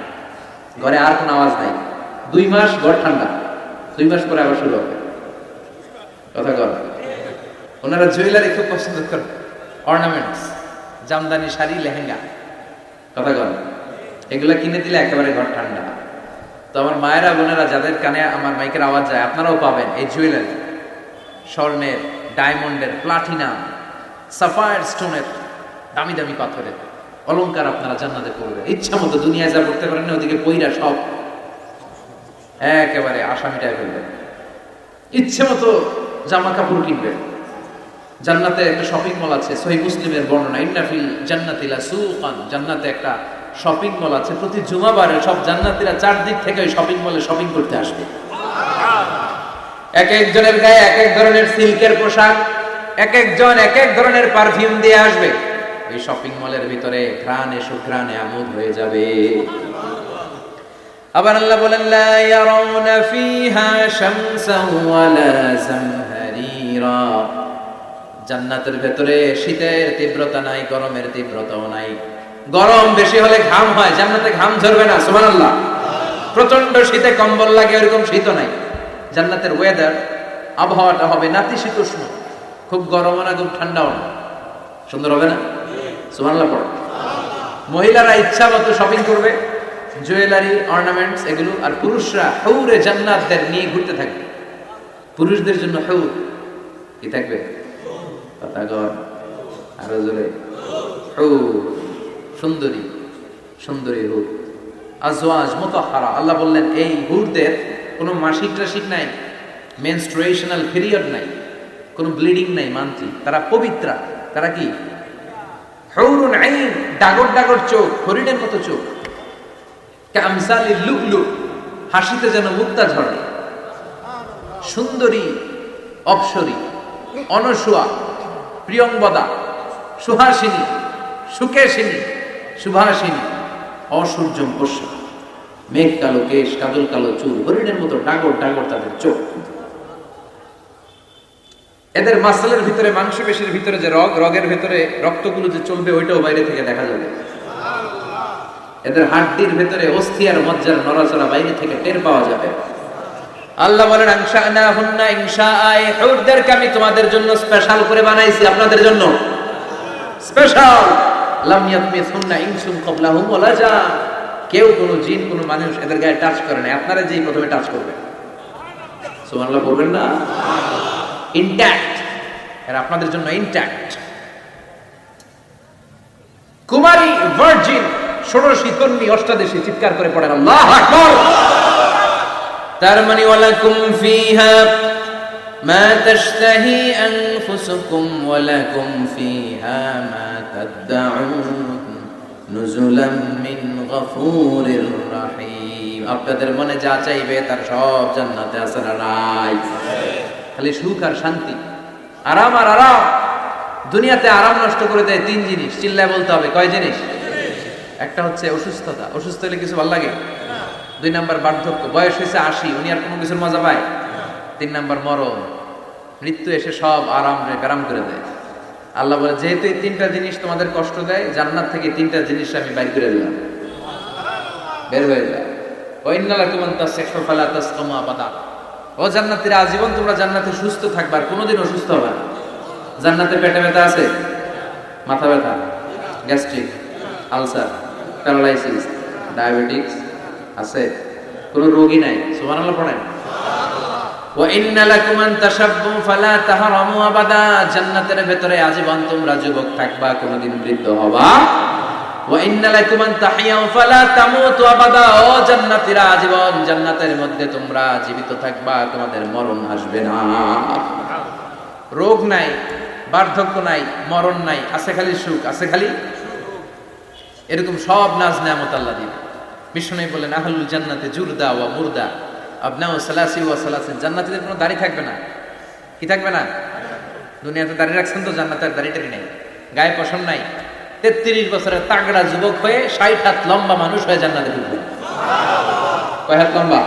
ঘরে আর কোনো আওয়াজ নাই। 2 মাস ঘর ঠান্ডা, 2 মাস পরে আবার শুরু হবে। কথা কর, ওনারা জুয়েলারি খুব পছন্দ করে, অর্নামেন্টস, জামদানি শাড়ি, লেহেঙ্গা। কথা কর, এগুলা কিনে দিলে একেবারে ঘর ঠান্ডা। তো আমার মায়েরা বোনেরা যাদের কানে আমার মাইকের আওয়াজ যায়, আপনারাও পাবেন এই জুয়েলারি, স্বর্ণের, ডায়মন্ডের, প্লাটিনাম, সাফায়ার স্টোনের, দামি দামি পাথরের অলংকার আপনারা জান্নাতে পড়বেন। ইচ্ছা মতো দুনিয়ায় যা পড়তে পারেন না, ওদিকে পইরা সব একেবারে আসামিটায় ফেলবেন। ইচ্ছে মতো জামা কাপড় কিনবেন। জান্নাতে একটা শপিং মল আছে, সহিহ মুসলিমের বর্ণনা, ইন্না ফিল জান্নাতি লাসুকান। জান্নাতে একটা শপিং মল আছে, প্রতি জুমাবারে সব জান্নাতীরা চারদিক থেকে ওই শপিং মলে শপিং করতে আসবে। এক একজনের গায়ে এক এক ধরনের সিল্কের পোশাক, এক একজন এক এক ধরনের পারফিউম দিয়ে আসবে। ওই শপিং মলের ভিতরে ঘ্রাণে সুঘ্রাণে আমোদ হয়ে যাবে। আবার আল্লাহ বলেন, লা ইয়ারাউনা ফিহা শামসান ওয়ালা জামহারিরা। জান্নাতের ভেতরে শীতের তীব্রতা নাই, গরমের তীব্রতাও নাই। গরম বেশি হলে ঘাম হয়, জান্নাতে ঘাম ঝরবে না। সুবহানাল্লাহ। প্রচন্ড শীতে কম্বল লাগে, এরকম শীতও নাই। জান্নাতের ওয়েদার, আবহাওয়াটা হবে নাতিশীতোষ্ণ, খুব গরমও না খুব ঠান্ডাও না। সুন্দর হবে না? সুবহানাল্লাহ পড়ো। মহিলারা ইচ্ছা মতো শপিং করবে, জুয়েলারি, অর্নামেন্টস এগুলো। আর পুরুষরা হুরে জান্নাতদের নিয়ে ঘুরতে থাকবে। পুরুষদের জন্য হুর কি থাকবে? পাতাগর, আরো জোরে, হুর, সুন্দরী, সুন্দরী হুর, আজওয়াজ মুতাহহারা। আল্লাহ বললেন এই হুরদের কোনো মাসিক টাসিক নাই, মেনস্ট্রুয়েশনাল পিরিয়ড নাই, কোনো ব্লিডিং নাই, মান্থলি। তারা পবিত্রা। তারা কি? হুরুন আইন, ডাগর ডাগর চোখ, হরিণের মতো চোখ। কামসালিল লুকলুক, হাসিতে যেন মুক্তা ঝরে। সুন্দরী, অপসরী, অনসুয়া, প্রিয়ংবদা, সুহাসিনী, সুকেশিনী, সুভাষিনী, অসূর্যম পোষ্যা, মেঘ কালো কেশ, কাজল কালো চুল, হরিণের মতো ডাগর ডাগর তাদের চোখ। এদের মাসলের ভিতরে, মাংসপেশির ভিতরে যে রগের ভিতরে রক্তগুলো যে চলবে, ওইটাও বাইরে থেকে দেখা যাবে। এদের হাড্ডির ভেতরে অস্থি আর মজ্জার নড়াচড়া বাইরে থেকে টের পাওয়া যাবে। আল্লাহ বলেন, আনশানাহুন্না ইনশাআ। হুরদেরকে আমি তোমাদের জন্য স্পেশাল করে বানাইছি, আপনাদের জন্য স্পেশাল। লাম ইয়াতমিসুন্না ইনসুন ক্বাবলাহুম ওয়ালা জান। কেউ কোনো জিন কোনো মানুষ এদের গায়ে টাচ করে না, আপনারা যেই প্রথমে টাচ করবেন। সুবহানাল্লাহ বলবেন না? ইনট্যাক্ট, এরা আপনাদের জন্য ইনট্যাক্ট। কুমারী ভার্জিন ষোড়শী তন্বী অষ্টাদশী চিৎকার করে পড়েন আল্লাহু আকবার। তার মানে ওয়ালাকুম ফিহা মা তাশতাহি আনফুসুকুম ওয়ালাকুম ফিহা মা তাদউন নুজুলাম মিন গফুরির রহিম। আপনাদের মনে যা চাইবে তার সব জান্নাতে আছে না নাই? খালি সুখ আর শান্তি, আরাম আর আরাম। দুনিয়াতে আরাম নষ্ট করে দেয় তিন জিনিস, চিল্লায় বলতে হবে। কয় জিনিস? একটা হচ্ছে অসুস্থতা, অসুস্থ হলে কিছু ভালো লাগে। দুই নাম্বার বার্ধক্য, বয়স হয়েছে 80, উনি আর কোনো কিছুর মজা পায়। তিন নাম্বার মরণ, মৃত্যু এসে সব আরাম ব্যারাম করে দেয়। আল্লাহ বলে যেহেতু এই তিনটা জিনিস তোমাদের কষ্ট দেয়, জান্নাত থেকে তিনটা জিনিস আমি বাইর করে দিলাম, বের হয়ে যায়। ওয়াইন্না লাকুম আন তাসিহু ফালা তাসকামু আবাদা। ও জান্নাতীরা, আজীবন তোমরা জান্নাতে সুস্থ থাকবে, আর কোনোদিন অসুস্থ হবে না। জান্নাতে পেটে ব্যথা আছে? মাথা ব্যথা, গ্যাস্ট্রিক, আলসার, প্যারালাইসিস, ডায়াবেটিস আছে? কোনো রোগী নাই। সুবহানাল্লাহ পড়েন। ওয়া ইন্না লাকুম আন তাশাব্বু ফালা তাহরামু আবাদা। জান্নাতের ভেতরে আজীবন তোমরা যুবক থাকবা, কোনোদিন বৃদ্ধ হবা। ওয়া ইন্না লাকুম আন তাহিয়াউ ফালা তামুতু আবাদা। ও জান্নাতীরা, আজীবন জান্নাতের মধ্যে তোমরা জীবিত থাকবা, তোমাদের মরণ আসবে না। রোগ নাই, বার্ধক্য নাই, মরণ নাই, আছে খালি সুখ, আছে খালি এরকম সব নাজ নেয়ামত আল্লাহ দিবেন। বিষ্ণু বলেন আহলুল জান্নাতে জুরদা ওয়া মুরদা আবনাউ সালাসি ওয়া সালাসিন। জান্নাতীদের কোনো দাড়ি থাকবে না। কি থাকবে না? দুনিয়াতে দাড়ি রাখছেন তো, জান্নাতের দাড়িটারি নাই, গায়ে পশম নাই। 33 বছরের তাগড়া যুবক হয়ে 60 হাত লম্বা মানুষ হয়ে জান্নাতে ঢুকবে। কয় হাত লম্বা?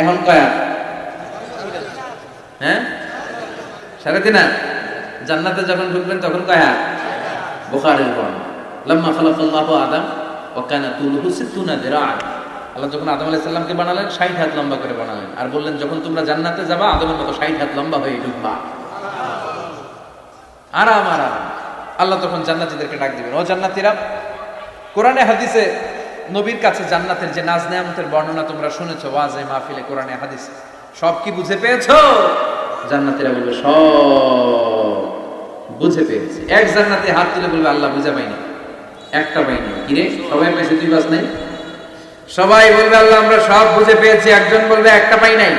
এখন কয় হাত? হ্যাঁ, 3.5 হাত। জান্নাতে যখন ঢুকবেন তখন কয় হাত? বুখারীর বর্ণনা, লাম্মা খালাকাল্লাহু আদম ওয়া কানা তুলুহু 60 দিরাআন। আল্লাহ যখন আদম আলাইহিস সালামকে বানালেন 60 হাত লম্বা করে বানালেন, আর বললেন যখন তোমরা জান্নাতে যাবা আদমের মতো 60 হাত লম্বা হয়ে ঢুকবা। আরাম আরাম। আল্লাহ তখন জান্নাতীদেরকে ডাক দিবেন, ও জান্নাতীরা, কোরআনে হাদিসে নবীর কাছে জান্নাতের যে নাজ নেয়ামতের বর্ণনা তোমরা শুনেছো ওয়াজে মাহফিলে, কোরআনে হাদিসে, সব কি বুঝে পেয়েছো? জান্নাতীরা বলবে সব বুঝে পেয়েছি। এক জান্নাতে হাত তুলে বলবে আল্লাহ বুঝে পাইনি, একটা পাইনি। কিরে সবাই পাইছে, তুই বাস নাই? সবাই বলবে আল্লাহ আমরা সব বুঝে পেয়েছি। একজন বলবে একটা পাই নাই।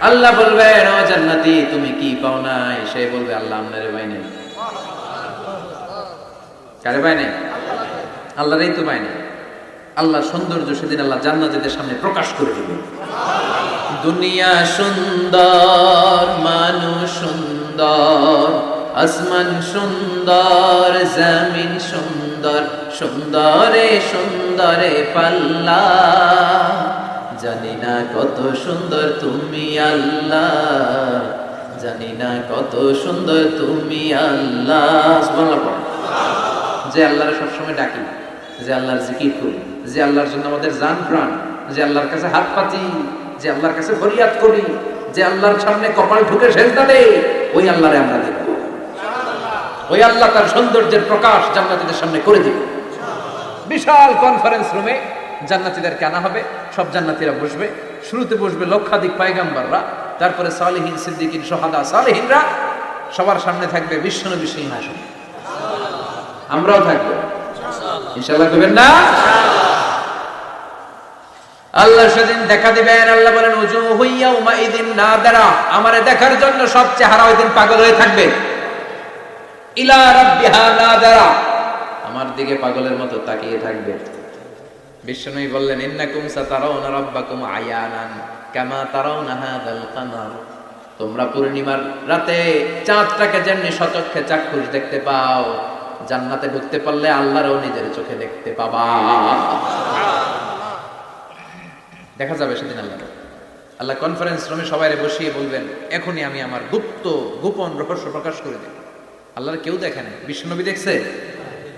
আল্লাহ বলবে ও জান্নাতি তুমি কি পাও নাই? সে বলবে আল্লাহ আপনারে পাই নাই। কারে পাই নাই? আল্লাহরই তো পাই নাই। আল্লাহ সৌন্দর্য সেদিন আল্লাহ জান্নাতীদের সামনে প্রকাশ করে দিবে। দুনিয়া সুন্দর, মানুষ সুন্দর, আসমান সুন্দর, জমিন সুন্দর, সুন্দরে সুন্দরে পাল্লা। জানি না কত সুন্দর তুমি আল্লাহ, জানি না কত সুন্দর তুমি আল্লাহ। সুবহানাল্লাহ। যে আল্লাহর সবসময় ডাকি, যে আল্লাহর জিকির করি, যে আল্লাহর জন্য আমাদের জান প্রাণ, যে আল্লাহর কাছে হাত পাতি, যে আল্লাহর কাছে ফরিয়াদ করি, যে আল্লাহর সামনে কপাল ঠুকে সেজদা দেই, ওই আল্লাহরে আমরা দেখব। ওই আল্লাহ তার সৌন্দর্যের প্রকাশ জান্নাতীদের সামনে করে দিবে। বিশাল কনফারেন্স রুমে জান্নাতীদেরকে আনা হবে, সব জান্নাতীরা বসবে। শুরুতে বসবে লক্ষাধিক পয়গম্বররা, তারপরে সালেহিন, সিদ্দিকিন, শুহাদা, সালেহিনরা। সবার সামনে থাকবে বিশ্বনবী সিংহাসন। আমরাও থাকবো ইনশাআল্লাহ। করবেন না? আল্লাহ সেদিন দেখা দিবেন। আল্লাহ বলেন উজুহু ইয়াউমা ইযিন নাদিরা। আমারে দেখার জন্য সব চেহারা ওই দিন পাগল হয়ে থাকবে। ইলা রাব্বিহা নাদিরা, আমার দিকে পাগলের মতো তাকিয়ে থাকবে। বিশ্বনবী বললেন ইন্নাকুম সাতারাউনা রাব্বাকুম আয়ানান কামা তারাউনা হাযাল কামার। তোমরা পূর্ণিমার রাতে চাঁদটাকে যেমনি সচক্ষে চাক্ষুষ দেখতে পাও, জান্নাতে ঢুকতে পারলে আল্লাহরও নিজের চোখে দেখতে পাবা। দেখা যাবে সেদিন আল্লাহ। আল্লাহ কনফারেন্স রুমে সবাইরে বসিয়ে বলবেন এখনই আমি আমার গোপন রহস্য প্রকাশ করে দেব। আল্লাহর কেউ দেখে নাই। বিশ্বনবী দেখছে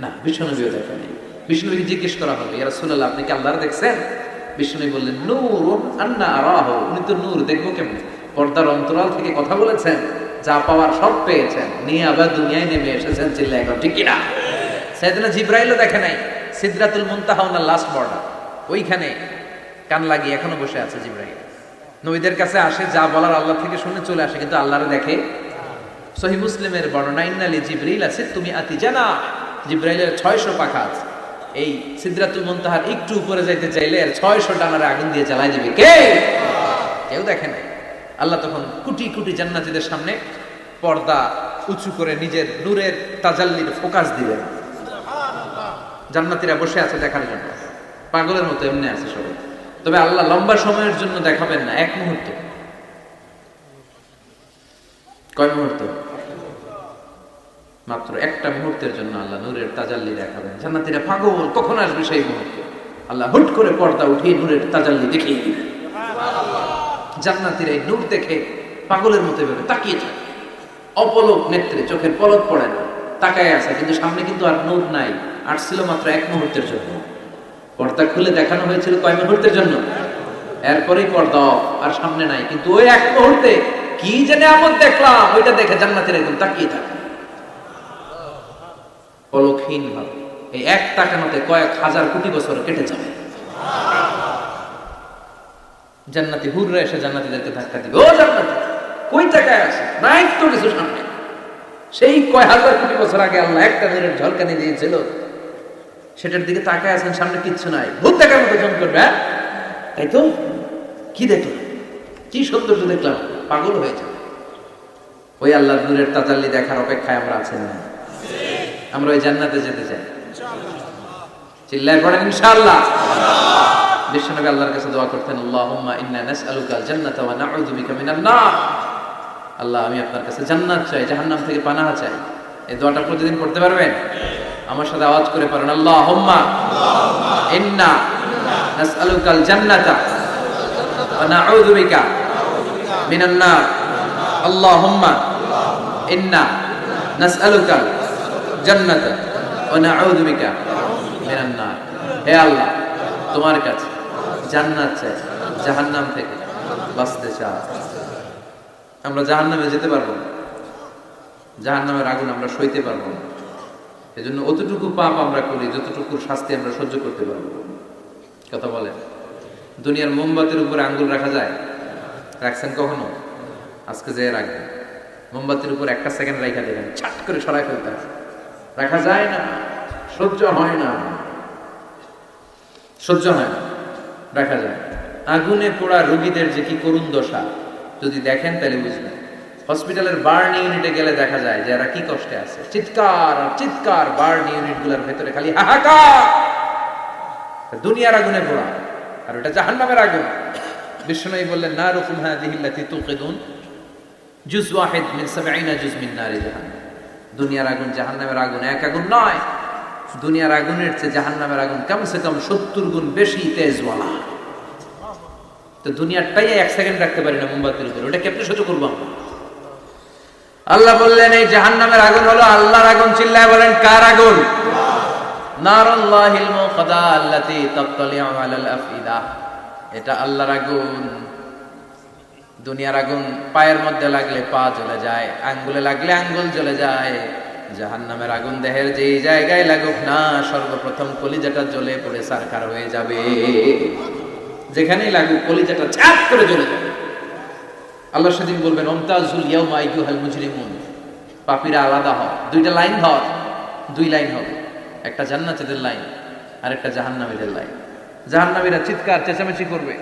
না? বিশ্বনবীও দেখে নাই। বিষ্ণুকে জিজ্ঞেস করা হবে ইয়া রাসূলুল্লাহ আপনি কি আল্লাহর দেখছেন? বিষ্ণু বললেন নূরুন আন্না আরাহু। উনি তো নূর, দেখবো কেমন? পর্দার অন্তরাল থেকে কথা বলেছেন, যা পাওয়ার সব পেয়েছেন, নিয়ে আবার দুনিয়ায় নেমে এসেছেন। চিল্লায় এখন ঠিক কিনা? সাইয়েদনা জিবরাইলও দেখে নাই। সিদরাতুল মুনতাহা ওনার লাস্ট বর্ডার। ওইখানে কান লাগিয়ে এখনো বসে আছে জিবরাইল। নবীদের কাছে আসে, যা বলার আল্লাহ থেকে শুনে চলে আসে, কিন্তু আল্লাহরে দেখে। সহিহ মুসলিমের বর্ণনা, ইন্নালি জিবরিল আছে তুমি আতি জানা, জিবরাইলের 600 পাখা আছে। এই সিদরাতুল মুনতাহার একটু উপরে যাইতে চাইলে এর 600 ডানারে আগুন দিয়ে জ্বালাই দিবে কে? কেউ দেখে নাই। আল্লাহ তখন কোটি কোটি জান্নাতীদের সামনে পর্দা উঁচু করে নিজের নূরের তাজাল্লির ফোকাস দিবেন। জান্নাতীরা বসে আছে দেখার জন্য, পাগলের মতো এমনি আছে সবাই। তবে আল্লাহ লম্বা সময়ের জন্য দেখাবেন না, এক মুহূর্ত। কয় মুহূর্ত? মাত্র একটা মুহূর্তের জন্য আল্লাহ নূরের তাজাল্লি দেখাবেন। জান্নাতীরা পাগল, কখন আসবে সেই মুহূর্ত। আল্লাহ হুট করে পর্দা উঠিয়ে নূরের তাজাল্লি দেখিয়ে দিবেন। জান্নাতীরা এই নূর দেখে পাগলের মতো এভাবে তাকিয়ে থাকে, অপলক নেত্রে, চোখের পলক পড়ে না, তাকায় আছে। কিন্তু সামনে কিন্তু আর নূর নাই, আসছিল মাত্র এক মুহূর্তের জন্য। পর্দা খুলে দেখানো হয়েছিল কয় মুহূর্তের জন্য? এরপরেই পর্দা অফ, আর সামনে নাই। কিন্তু ওই এক মুহূর্তে কি যে নিয়ামত দেখলাম, ওইটা দেখে জান্নাতীরা একদম তাকিয়ে থাকে পলকহীন ভাবে। এই এক তাকানোতে কয়েক হাজার কোটি বছর কেটে যাবে। জান্নাতি হুররা এসে জান্নাতীদেরকে ধাক্কা দিবে, ও জান্নাতি কই তাকায় আছে, নাই তো কিছু সামনে। সেই কয় হাজার কোটি বছর আগে আল্লাহ একটা নূরের ঝলকানি দিয়েছিল, সেটার দিকে তাকায় আছেন, সামনে কিচ্ছু নাই। ভূত দেখার মতো জম করবে, হ্যাঁ তাই তো? কি দেখলাম, কি সৌন্দর্য দেখলাম, পাগল হয়ে যাবে। ওই আল্লাহ নূরের তাজাল্লি দেখার অপেক্ষায় আমরা আছেন না? আমরা ওই জান্নাতে যেতে চাই। চিল্লায় পড়েন ইনশাআল্লাহ। বিশ্বনবী আল্লাহর কাছে দোয়া করতেন, আল্লাহুম্মা ইন্না নাসআলুকাল জান্নাতা ওয়া নাউযু বিকা মিনান নার। আল্লাহ আমি আপনার কাছে জান্নাত চাই, জাহান্নাম থেকে পানাহা চাই। এই দোয়াটা প্রতিদিন পড়তে পারবেন? আমার সাথে আওয়াজ করে পারেন, আল্লাহুম্মা ইন্না নাসআলুকাল জান্নাতা ওয়া নাউযু বিকা মিনান নার। আল্লাহুম্মা ইন্না নাসআলুকাল জান্নাতা ওয়া নাউযু বিকা মিনান নার। হে আল্লাহ, তোমার কাছে জান্নাত চাই, জাহান্নাম থেকে বাঁচতে চাই। আমরা জাহান্নামে যেতে পারবো না, জাহান্নামের আগুন আমরা সইতে পারবো না। এজন্য অতটুকু পাপ আমরা করি যতটুকু শাস্তি আমরা সহ্য করতে পারবো। কথা বলেন, দুনিয়ার মোমবাতির উপরে আঙ্গুল রাখা যায়? রাখছেন কখনো? আজকে যেয়ে রাখবেন। মোমবাতির উপর একটা সেকেন্ড রাখা দেবেন, ছাট করে সরাই ফেলতে হবে। রাখা যায় না, সহ্য হয় না, সহ্য হয় না, রাখা যায়। আগুনে পোড়া রোগীদের যে কি করুণ দশা যদি দেখেন তাহলে বুঝবেন। হসপিটালের বার্ন ইউনিটে গেলে দেখা যায় যে এরা কি কষ্টে আছে, চিৎকার আর চিৎকার। বার্ন ইউনিট গুলার ভেতরে খালি হাহাকার। দুনিয়ার আগুনে পোড়া, আর ওটা জাহান্নামের আগুন। বিষ্ণু বললেন, নারুকুম হাযিহিল্লাতী তুকিদুন জুজ ওয়াহিদ মিন 70 জুজ মিন নারি জাহান্নাম। দুনিয়ার আগুন জাহান্নামের আগুন এক আগুন নয়। দুনিয়ার আগুনের চেয়ে জাহান্নামের আগুন কমসে কম 70 গুণ বেশি তেজওয়ালা। তো দুনিয়ারটাই এক সেকেন্ড রাখতে পারি না মোমবাতির উপরে, ওটা কেমনে সহ্য করবো আমরা? আল্লাহ বললেন এই জাহান্নামের আগুন হলো আল্লাহর আগুন। চিল্লায় বলেন, কার আগুন? নারুল্লাহিল মুকাদা আল্লাতী তাত্তালিউ আলাল আফইদা। এটা আল্লাহর আগুন। দুনিয়ার আগুন পায়ের মধ্যে লাগলে পা জ্বলে যায়, আঙ্গুলে লাগলে আঙ্গুল জ্বলে যায়। জাহান্নামের আগুন দেহের যেই জায়গায় লাগুক না, সর্বপ্রথম কলিজাটা জ্বলে পড়ে সারকার হয়ে যাবে। যেখানেই লাগুক কলিজাটা ঝাঁপ করে জ্বলে যাবে। আল্লাহ সেদিন বলবেন, ওমতাজুল ইয়াউমা আইয়ুহাল মুজরিমুন। পাপীরা আলাদা হয়, দুইটা লাইন হয়, দুই লাইন হবে। একটা জান্নাতীদের লাইন আর একটা জাহান্নামীদের লাইন। জাহান্নামীরা চিৎকার চেঁচামেচি করবে,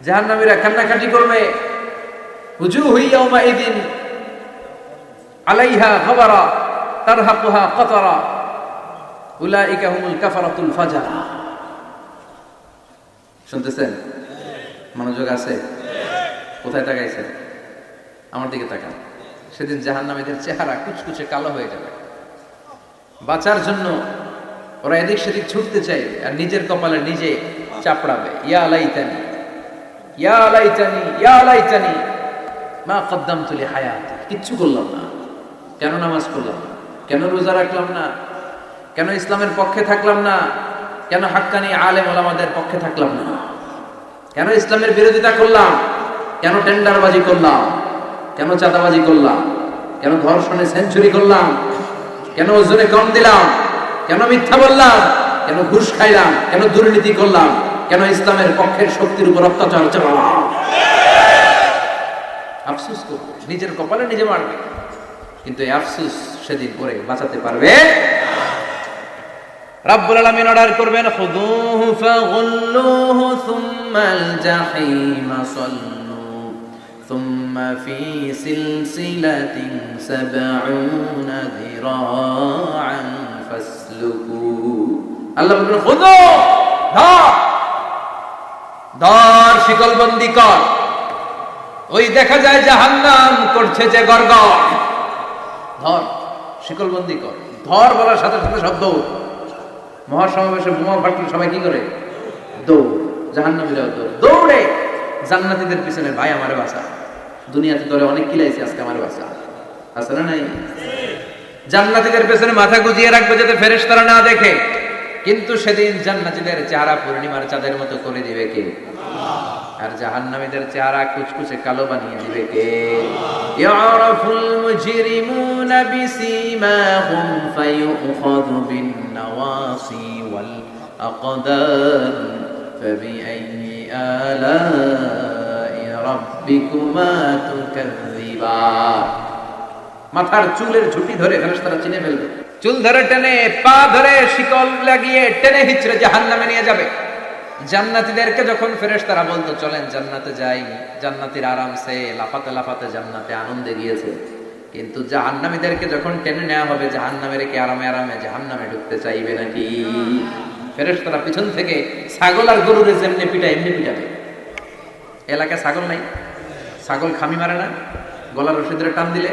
জাহান্নামীরা কান্নাকাটি করবে। উজুহু ইয়াউমাইদিন আলাইহা গাবারা তারহাকুহা কাতারা উলাইকা হুমুল কাফারাতুল ফাজারা। শুনতেছেন? মনোযোগ আছে? কোথায় তাকাইছেন? আমার দিকে তাকান। সেদিন জাহান্নামীদের চেহারা কুচকুচে কালো হয়ে যাবে। বাঁচার জন্য ওরা এদিক সেদিক ছুটতে চাই আর নিজের কপালে নিজে চাপড়াবে। ইয়া লাইতানি ইয়া লাইতানি ইয়া লাইতানি মা কদ্দামতু লিহায়াতি। কিচ্ছু করলাম না, কেন নামাজ পড়লাম না, কেন রোজা রাখলাম না, কেন ইসলামের পক্ষে থাকলাম না, কেন হাক্কানি আলেম ওলামাদের পক্ষে থাকলাম না, কেন ইসলামের বিরোধিতা করলাম, কেন টেন্ডারবাজি করলাম, কেন চাঁদাবাজি করলাম, কেন ধর্ষণে সেঞ্চুরি করলাম, কেন ওজনে কম দিলাম, কেন মিথ্যা বললাম, কেন ঘুষ খাইলাম, কেন দুর্নীতি করলাম, কেন ইসলামের পক্ষের শক্তির উপর অত্যাচার চালালাম? আফসোস করবে, নিজের কপালে নিজে মারবে, কিন্তু এই আফসোস সেদিন করে বাঁচাতে পারবে। রাব্বুল আলামিন অর্ডার করবেন, খুযুহু ফাগুল্লুহু সুম্মাল জাহিমা সাল্লু সুম্মা ফি সিলসিলাতিন সাবউনা যিরাআন ফাসলুকু। আল্লাহ বলেন, খুযু, ধর ধর, শিকলবন্দি কর। ওই দেখা যায় জাহান্নাম করছে যে গর্গর, ধর শিকলবন্দি কর। ধর বলার সাথে সাথে শব্দ, মহাসমাবেশে বোমা ফাটলে সবাই কি করে? দৌড়। জাহান্নামীরাও দৌড়ে জান্নাতীদের পিছনে, ভাই আমারে বাঁচা, দুনিয়াতে তোরে অনেক কিলাইছি, আজকে আমারে বাঁচা। আছে না নাই? জান্নাতীদের পেছনে মাথা গুজিয়ে রাখবে যাতে ফেরেশতারা না দেখে, কিন্তু সেদিন জান্নাতীদের চেহারা পূর্ণিমার চাঁদের মতো করে দিবে কে? আর জাহান্নামীদের চেহারা কুচকুচে কালো বানিয়ে দিবে কে? ইয়ারাফুল মুজরিমুনা বিসীমাহুম ফায়ুখাযু বিন নাওয়াসি ওয়াল আকদার ফাবিআইয়ি আলাই রাব্বিকুমা তুকাযযিবান। মাথার চুলের ঝুঁটি ধরে ফেরেশতারা চিনে ফেলবে, চুল ধরে টেনে, পা ধরে শিকল লাগিয়ে টেনে হিচড়ে জাহান্নামে নিয়ে যাবে। জান্নাতীদেরকে যখন ফেরেশতারা বলতো চলেন জান্নাতে যাই, জান্নাতীরা আরামসে লাফাতে লাফাতে জান্নাতে আনন্দে গিয়েছে, কিন্তু জাহান্নামীদেরকে যখন টেনে নেওয়া হবে জাহান্নামের কি আরামে আরামে জাহান্নামে ঢুকতে চাইবে নাকি? ফেরেশতারা পিছন থেকে ছাগল আর গরুরে যেমনি পিটায় এমনি পিটাবে। এলাকায় ছাগল নাই? ছাগল খামি মারে না? গলার রশি ধরে টান দিলে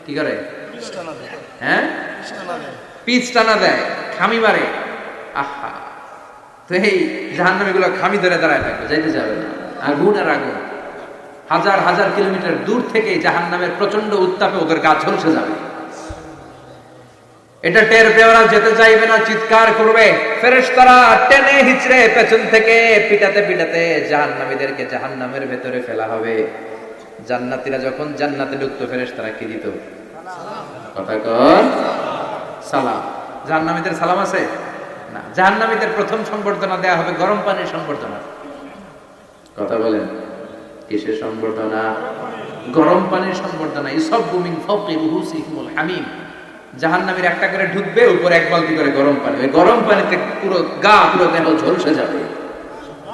কি করে? হ্যাঁ, পিচ টানা দেয়, খামি মারে। আহা, তো এই জাহান্নামীগুলো খামি ধরে দাঁড়ায় থাকবে, যাইতে যাবে না। আগুন আর আগুন, হাজার হাজার কিলোমিটার দূর থেকে জাহান্নামের প্রচন্ড উত্তাপে ওদের গা ঝলসে যাবে। এটা টের পেয়ে ওরা যেতে চাইবে না, চিৎকার করবে। ফেরেশতারা টেনে হিচড়ে পেছন থেকে পিটাতে পিটাতে জাহান্নামীদেরকে জাহান্নামের ভেতরে ফেলা হবে। জান্নাতীরা যখন জান্নাতে ঢুকতো ফেরেশতারা কি দিত? কথা কর, সালাম। জাহান্নামীদের সালাম আছে না? জাহান্নামীদের প্রথম সংবর্ধনা দেয়া হবে গরম পানির সংবর্ধনা। কথা বলেন, কিসের সংবর্ধনা? গরম পানির সংবর্ধনা। ইসাব্বু মিন ফাওকি রুহুসিহিমুল হামিম। জাহান্নামীর একটা করে ঢুকবে, উপরে এক বালতি করে গরম পানি। ওই গরম পানিতে পুরো গা, পুরো দেহ ঝলসে যাবে,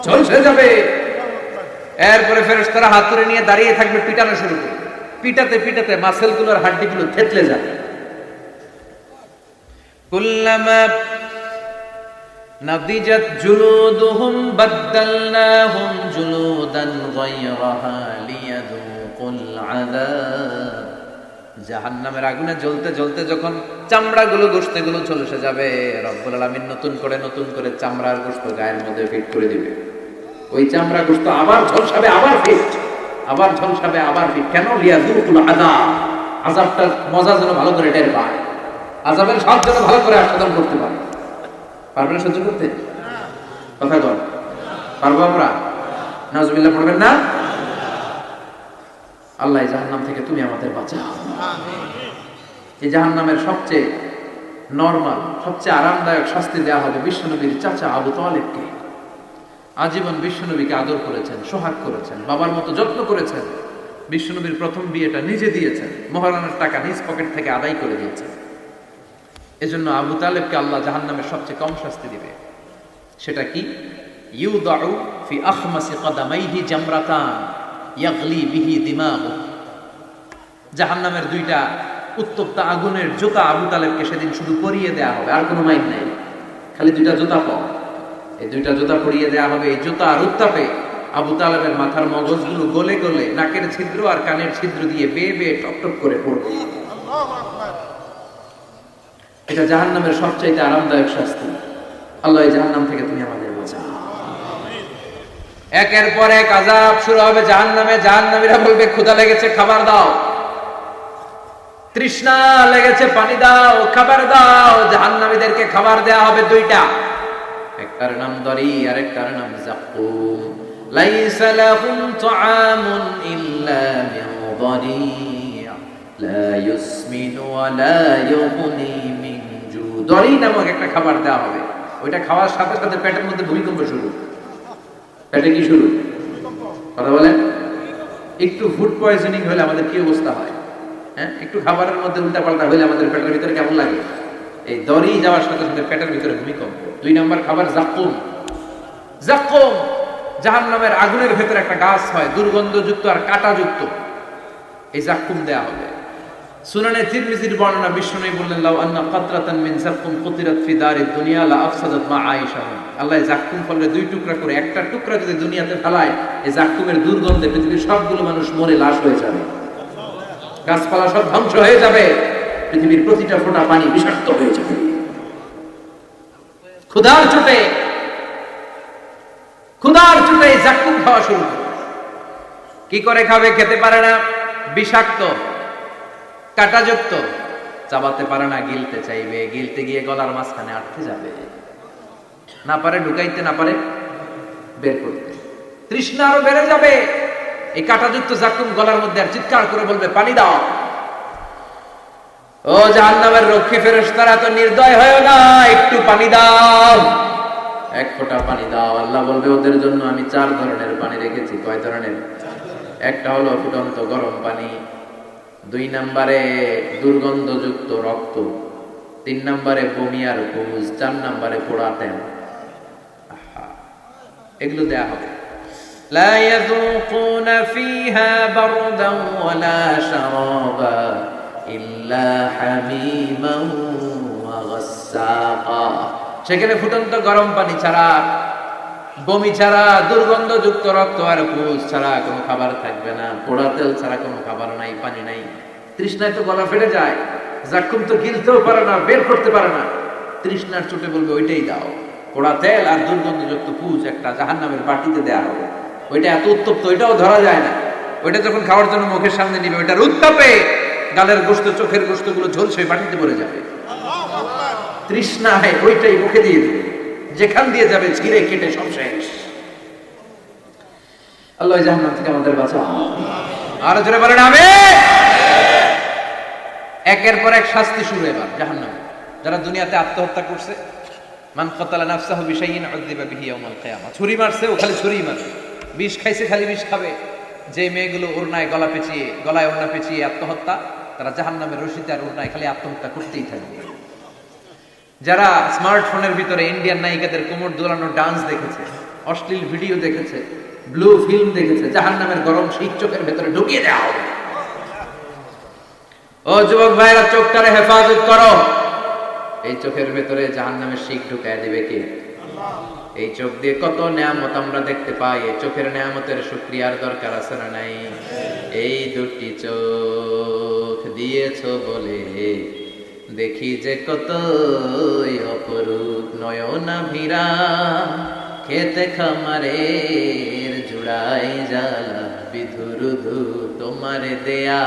ঝলসে যাবে। এরপরে ফেরেশতারা হাতুড়ি নিয়ে দাঁড়িয়ে থাকবে, পিটানো শুরু করবে। পিটাতে পিটাতে মাসেলগুলোর হাড্ডিগুলো থেতলে যাবে। কুল্লামা নাদিজাত জুলুদুহুম বাদদালনাহুম জুলুদান গায়রাহা লিয়াযুকুল আযাব। জাহান্নামের আগুনে জ্বলতে জ্বলতে যখন চামড়াগুলো, গোশতগুলো ঝলসে যাবে, রব্বুল আলামিন নতুন করে চামড়ার গোশত গায়ের মধ্যে ফিট করে দিবে। ওই চামড়া গোশত আবার ঝলসাবে, আবার ফিট, আবার ঝলসাবে, আবার ফিট। কেন? লিয়াযুকুল আযাব, আযাবটার মজা যেন ভালো করে টের পায়, আযাবের স্বাদ যেন ভালো করে আস্বাদন করতে পারে। পারবেন সহ্য করতে? কথা বল, পারবো আমরা? নাউজুবিল্লাহ পড়বেন না? আল্লাহ এই জাহান্নাম থেকে তুমি আমাদের বাঁচাও। এই জাহান্নামের সবচেয়ে নরমাল, সবচেয়ে আরামদায়ক শাস্তি দেওয়া হবে বিশ্বনবীর চাচা আবু তালেবকে। আজীবন বিশ্বনবীকে আদর করেছেন, সোহাগ করেছেন, বাবার মতো যত্ন করেছেন। বিশ্বনবীর প্রথম বিয়েটা নিজে দিয়েছেন, মহারানার টাকা নিজ পকেট থেকে আদায় করে দিয়েছেন। এজন্য আবু তালেবকে আল্লাহ জাহান্নামের সবচেয়ে কম শাস্তি দিবে। সেটা কি? ইউদাউ ফি আখমাসি কদামাইহি জামরাতান ইয়াগলি বিহি দিমাগু। জাহান্নামের দুইটা উত্তপ্ত আগুনের জুতা আবু তালেবকে সেদিন শুধু পরিয়ে দেয়া হবে, আর কোনো মাইন নাই, খালি দুইটা জুতা পাও। এই দুইটা জুতা পরিয়ে দেয়া হবে। এই জুতা আর উত্তাপে আবু তালেবের মাথার মগজগুলো গলে গলে নাকের ছিদ্র আর কানের ছিদ্র দিয়ে বেয়ে বেয়ে টপ টপ করে পড়বে। এটা জাহান্নামের সবচাইতে আরামদায়ক শাস্তি। আল্লাহ এই জাহান্নাম থেকে তুমি আমাদের বাঁচাও। একের পর এক আযাব শুরু হবে জাহান্নামে। জাহান্নামীরা বলবে ক্ষুধা লেগেছে, খাবার দাও। তৃষ্ণা লেগেছে, পানি দাও, খাবার দাও। জাহান্নামীদেরকে খাবার দেয়া হবে দুইটা, একটার নাম দরি আর একটার নাম যাকুম। লাইসা লাহুম তুআমুন ইল্লা মিন দরি' লা ইউসমিনু ওয়া লা ইউগনি মিন জু'। দরি নামক একটা খাবার দেওয়া হবে, ওইটা খাওয়ার সাথে সাথে পেটের মধ্যে ভূমিকম্প শুরু। পেটে কি শুরু? কথা বলেন। একটু ফুড পয়জনিং হলে আমাদের কি অবস্থা হয়? হ্যাঁ, একটু খাবারের মধ্যে উল্টাপাল্টা হলে আমাদের পেটের ভিতরে কেমন লাগে? এই দড়ি যাওয়ার সাথে সাথে পেটের ভিতরে ভূমিকম্প। 2 নম্বর খাবার জাক্কুম। জাক্কুম জাহান্নামের আগুনের ভেতরে একটা গাছ হয়, দুর্গন্ধযুক্ত আর কাঁটাযুক্ত। এই জাক্কুম দেয়া হবে। সুনানে তিরমিজির বর্ণনা, বিশ্বনবী বললেন, লাউ আন্না কাতরাতান মিন জাক্কুম কুতিরাত ফি দারিদ দুনিয়া লা আফসাদাত মা আয়েশা। আল্লাহ জাক্কুম ফলের 2 টুকরা করে, একটা টুকরা যদি দুনিয়াতে ফেলায়, এই জাক্কুমের দুর্গন্ধে পৃথিবীর সবগুলো মানুষ মরে লাশ হয়ে যাবে, গাছপালা সব ধ্বংস হয়ে যাবে, পৃথিবীর প্রতিটা ফোঁটা পানি বিষাক্ত হয়ে যাবে। ক্ষুধার চোটে জাক্কুম খাওয়া শুরু করে। কি করে খাবে? খেতে পারে না, বিষাক্ত, কাঁটাযুক্ত, চাবাতে পারে না, গিলতে চাইবে, গিলতে গিয়ে গলার মাঝখানে আটকে যাবে, না পারে ঢুকাইতে, না পারে বের করতে। তৃষ্ণা আরো বেড়ে যাবে। এই কাঁটাযুক্ত জাক্কুম গলার মধ্যে আর চিৎকার করে বলবে, পানি দাও। ও জাহান্নামের রক্ষী ফেরেশতারা, তো নির্দয় হয় না, একটু পানি দাও, 1 ফোঁটা পানি দাও। আল্লাহ বলবে, ওদের জন্য আমি 4 ধরনের পানি রেখেছি। কয় ধরনের? একটা হলো ফুটন্ত গরম পানি, 2 নম্বরে দুর্গন্ধযুক্ত রক্ত, 3 নম্বরে বমি আর পুজ, 4 নম্বরে পোড়া তেল। এগুলো দেয়া হবে। লা ইয়াযুকুনা ফিহা বারদান ওয়ালা শারাবা ইল্লা হামিমান ওয়া গাসসাকা। সেখানে ফুটন্ত গরম পানি ছাড়া, বমি ছাড়া, দুর্গন্ধযুক্ত রক্ত আর পুজ ছাড়া কোনো খাবার থাকবে না, পোড়া তেল ছাড়া কোনো খাবার নাই, পানি নাই। তৃষ্ণায় তো গলা ফেটে যায়, জাক্কুম তো গিলতেও পারে না, বের করতে পারে না, তৃষ্ণার চোটে বলবে, ওইটাই দাও। পোড়া তেল আর দুর্গন্ধযুক্ত পুজ একটা জাহান্নামের বাটিতে দেয়া হবে। ওইটা এত উত্তপ্ত, ওইটাও ধরা যায় না। ওইটা যখন খাওয়ার জন্য মুখের সামনে নিবে, ওইটার উত্তাপে গালের গোশত, চোখের গোশতগুলো ঝলসে বাটিতে পড়ে যাবে। তৃষ্ণায় ওইটাই মুখে দিয়ে দেবে, যেখান দিয়ে যাবে ছিঁড়ে কেটে সব শেষ। আল্লাহ জাহান্নাম থেকে আমাদের বাঁচাও। আর জোরে বলেন আমিন। একের পর এক শাস্তি শুরু এবার জাহান্নামে। যারা দুনিয়াতে আত্মহত্যা করছে, মান কাতালা নাফসাহু বিশাইইন উযযিবা বিহি ইয়াউমাল কিয়ামা। ছুরি মারছে, ও খালি ছুরি মারছে, বিষ খাইছে, খালি বিষ খাবে। যে মেয়েগুলো ওড়নায় গলা পেঁচিয়ে, গলায় ওড়না পেঁচিয়ে আত্মহত্যা, তারা জাহান্নামের রশিতে আর ওড়নায় খালি আত্মহত্যা করতেই থাকবে। যারা স্মার্টফোনের ভিতরে ইন্ডিয়ান নায়িকাদের কোমর দোলানো ডান্স দেখেছে, অশ্লীল ভিডিও দেখেছে, ব্লু ফিল্ম দেখেছে, জাহান্নামের গরম শীত চোখের ভেতরে ঢুকিয়ে দেওয়া হবে। ও যুবক ভাইরা, চোখটারে হেফাজত করো। এই চোখের ভেতরে জাহান্নামের শিক ঢুকায় দিবে কে? এই চোখ দিয়ে কত নিয়ামত আমরা দেখতে পাই। এই চোখের নিয়ামতের শুকরিয়ার দরকার আছে না নাই? এই 2টি চোখ দিয়েছো বলে দেখি যে কত অপরূপ নয়নাভিরা, খেতে খামারের জুড়াই জ্বালা বিধুরুধু তোমারে দেয়া,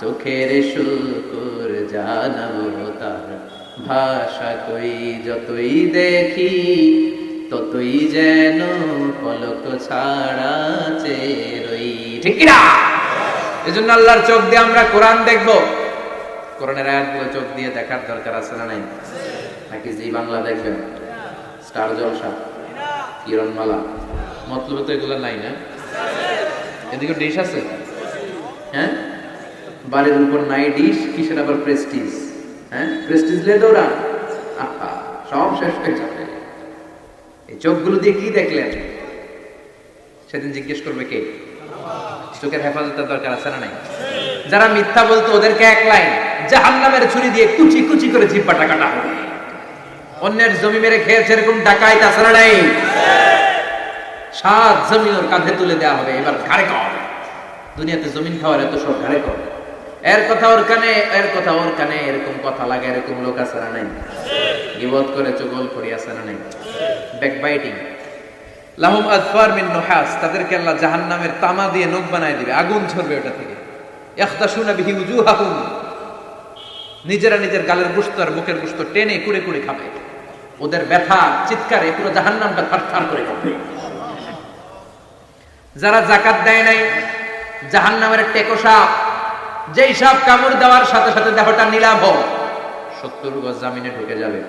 চোখের শুকুর জানাবো তার ভাষা কই, যতই দেখি ততই যেন পলক ছাড়া চেরই। ঠিক কি না? এজন্য আল্লাহর চোখ দিয়ে আমরা কোরআন দেখবো। কোরআনের আয়াতগুলো চোখ দিয়ে দেখার দরকার আছে না নাই? নাকি জি বাংলা দেখবেন, স্টার জলসা, কিরণমালা, মতলব তো এগুলো নাই না? এদিকে ডিশ আছে, হ্যাঁ, বাড়ির উপর নাই ডিশ, কিসের আবার প্রেস্টিজ? হ্যাঁ, প্রেস্টিজ লে দৌড়া, আহা, সব শেষ হয়ে যাবে। এই চোখগুলো দিয়ে কি দেখলেন? সেদিন জিজ্ঞেস করবে কে? চোখের হেফাজতের দরকার আছে না নাই? যারা মিথ্যা বলতো ওদেরকে 1 লাইন, জাহান্নামের ছুরি দিয়ে কুচি কুচি করে জিহ্বাটা কাটা হবে। অন্যের জমি মেরে খেয়েছে এরকম ডাকাইত আছে না নাই? 7 জমিন ওর কাঁধে তুলে দেওয়া হবে, এবার ঘাড়ে কর। দুনিয়াতে জমিন খাওয়ার এত সব ঘাড়ে কর, এর কথা ওর কানে, এর কথা ওর কানে, এরকম কথা লাগে, এরকম লোক আছে না নাই? গীবত করে চগল করি আছে না নাই? ব্যাকবাইটিং। লাহুম আযফার মিন নুহাস, তাদেরকে আল্লাহ জাহান্নামের তামা দিয়ে নখ বানায় দিবে, আগুন ঝরবে ওটা থেকে। ইয়াখতাশুনা বিহি উজুহাহুম, নিজেরা নিজের গালের গোশত আর বুকের গোশত টেনে কুড়ে কুড়ে খাবে। ওদের ব্যথা চিৎকারে পুরো জাহান্নামটা থারথার করে কাঁপবে। যারা যাকাত দেয় নাই, জাহান্নামের টেকো সাপ, যেই সাপ কামড় দেওয়ার সাথে সাথে দেহটা নীলাভ, 70 গজ জামিনে ঢুকে যাবে।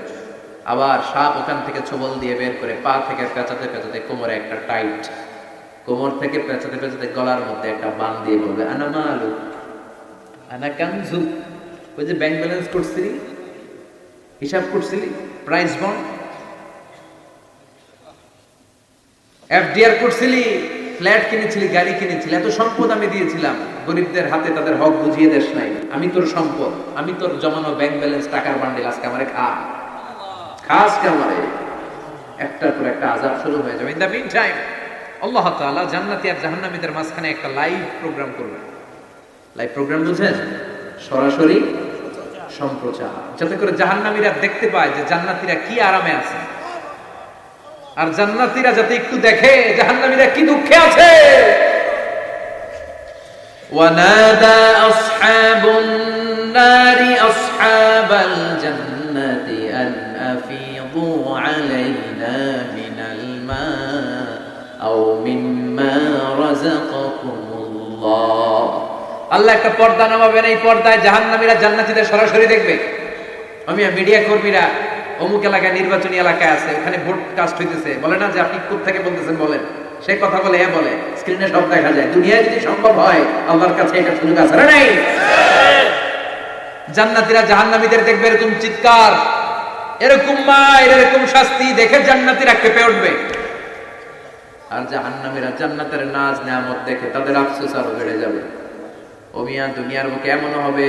আবার সাপ ওখান থেকে ছোবল দিয়ে বের করে পা থেকে পেঁচাতে পেঁচাতে কোমরে একটা টাইট, কোমর থেকে পেঁচাতে পেঁচাতে গলার মধ্যে একটা বান দিয়ে বলবে আনা মালু আনা কানজু। ওই যে ব্যাংক ব্যালেন্স করছিলি, হিসাব করছিলি, প্রাইস বন্ড, এফডিআর করছিলি, ফ্ল্যাট কিনেছিলি, গাড়ি কিনেছিলি, এত সম্পদ আমি দিয়েছিলাম, গরিবদের হাতে তাদের হক বুঝিয়ে দেশ নাই। আমি তোর সম্পদ, আমি তোর জমানো ব্যাংক ব্যালেন্স, টাকার বান্ডিল, আজকে আমারে খা, আজকে আমারে। একটার পর একটা আযাব শুরু হয়ে যাবে। ইন দ্য মিন টাইম আল্লাহ তাআলা জান্নাতি আর জাহান্নামীদের মাঝখানে একটা লাইভ প্রোগ্রাম করবেন। লাইভ প্রোগ্রাম বুঝেন? সরাসরি সম্প্রচার, যাতে করে জাহান্নামীরা দেখতে পায় যে জান্নাতীরা কি আরামে আছে, আর জান্নাতীরা যাতে একটু দেখে জাহান্নামীরা কি দুঃখে আছে। ওয়ানাদা আসহাবুন নারি আসহাবাল জান্নাতি আন আফিদু আলাইনা মিনাল মা আও মিম্মা রাযাকাকুমুল্লাহ। আল্লাহ একটা পর্দা নামাবেন, এই পর্দায় জাহান্নামীরা জান্নাতীদের সরাসরি দেখবে। আমি মিডিয়া কর্মীরা অমুক এলাকায় নির্বাচনী এলাকায় আছে, ওখানে ভোট কাস্ট হইতেছে, বলে না যে আপনি কোথা থেকে বলতেছেন বলেন, সে কথা বলে এ বলে, স্ক্রিনে সব দেখা যায়। দুনিয়ায় যদি সম্ভব হয় আল্লাহর কাছে এটা সুযোগ আছে না নাই? জান্নাতীরা জাহান্নামীদের দেখবে এরকম চিৎকার, এরকম মার, এরকম শাস্তি দেখে জান্নাতীরা কেঁপে উঠবে। আর জাহান্নামীরা জান্নাতের নাজ নেয়ামত দেখে তাদের আফসোস আরো বেড়ে যাবে। ও মিয়া, দুনিয়ার বুকে এমন হবে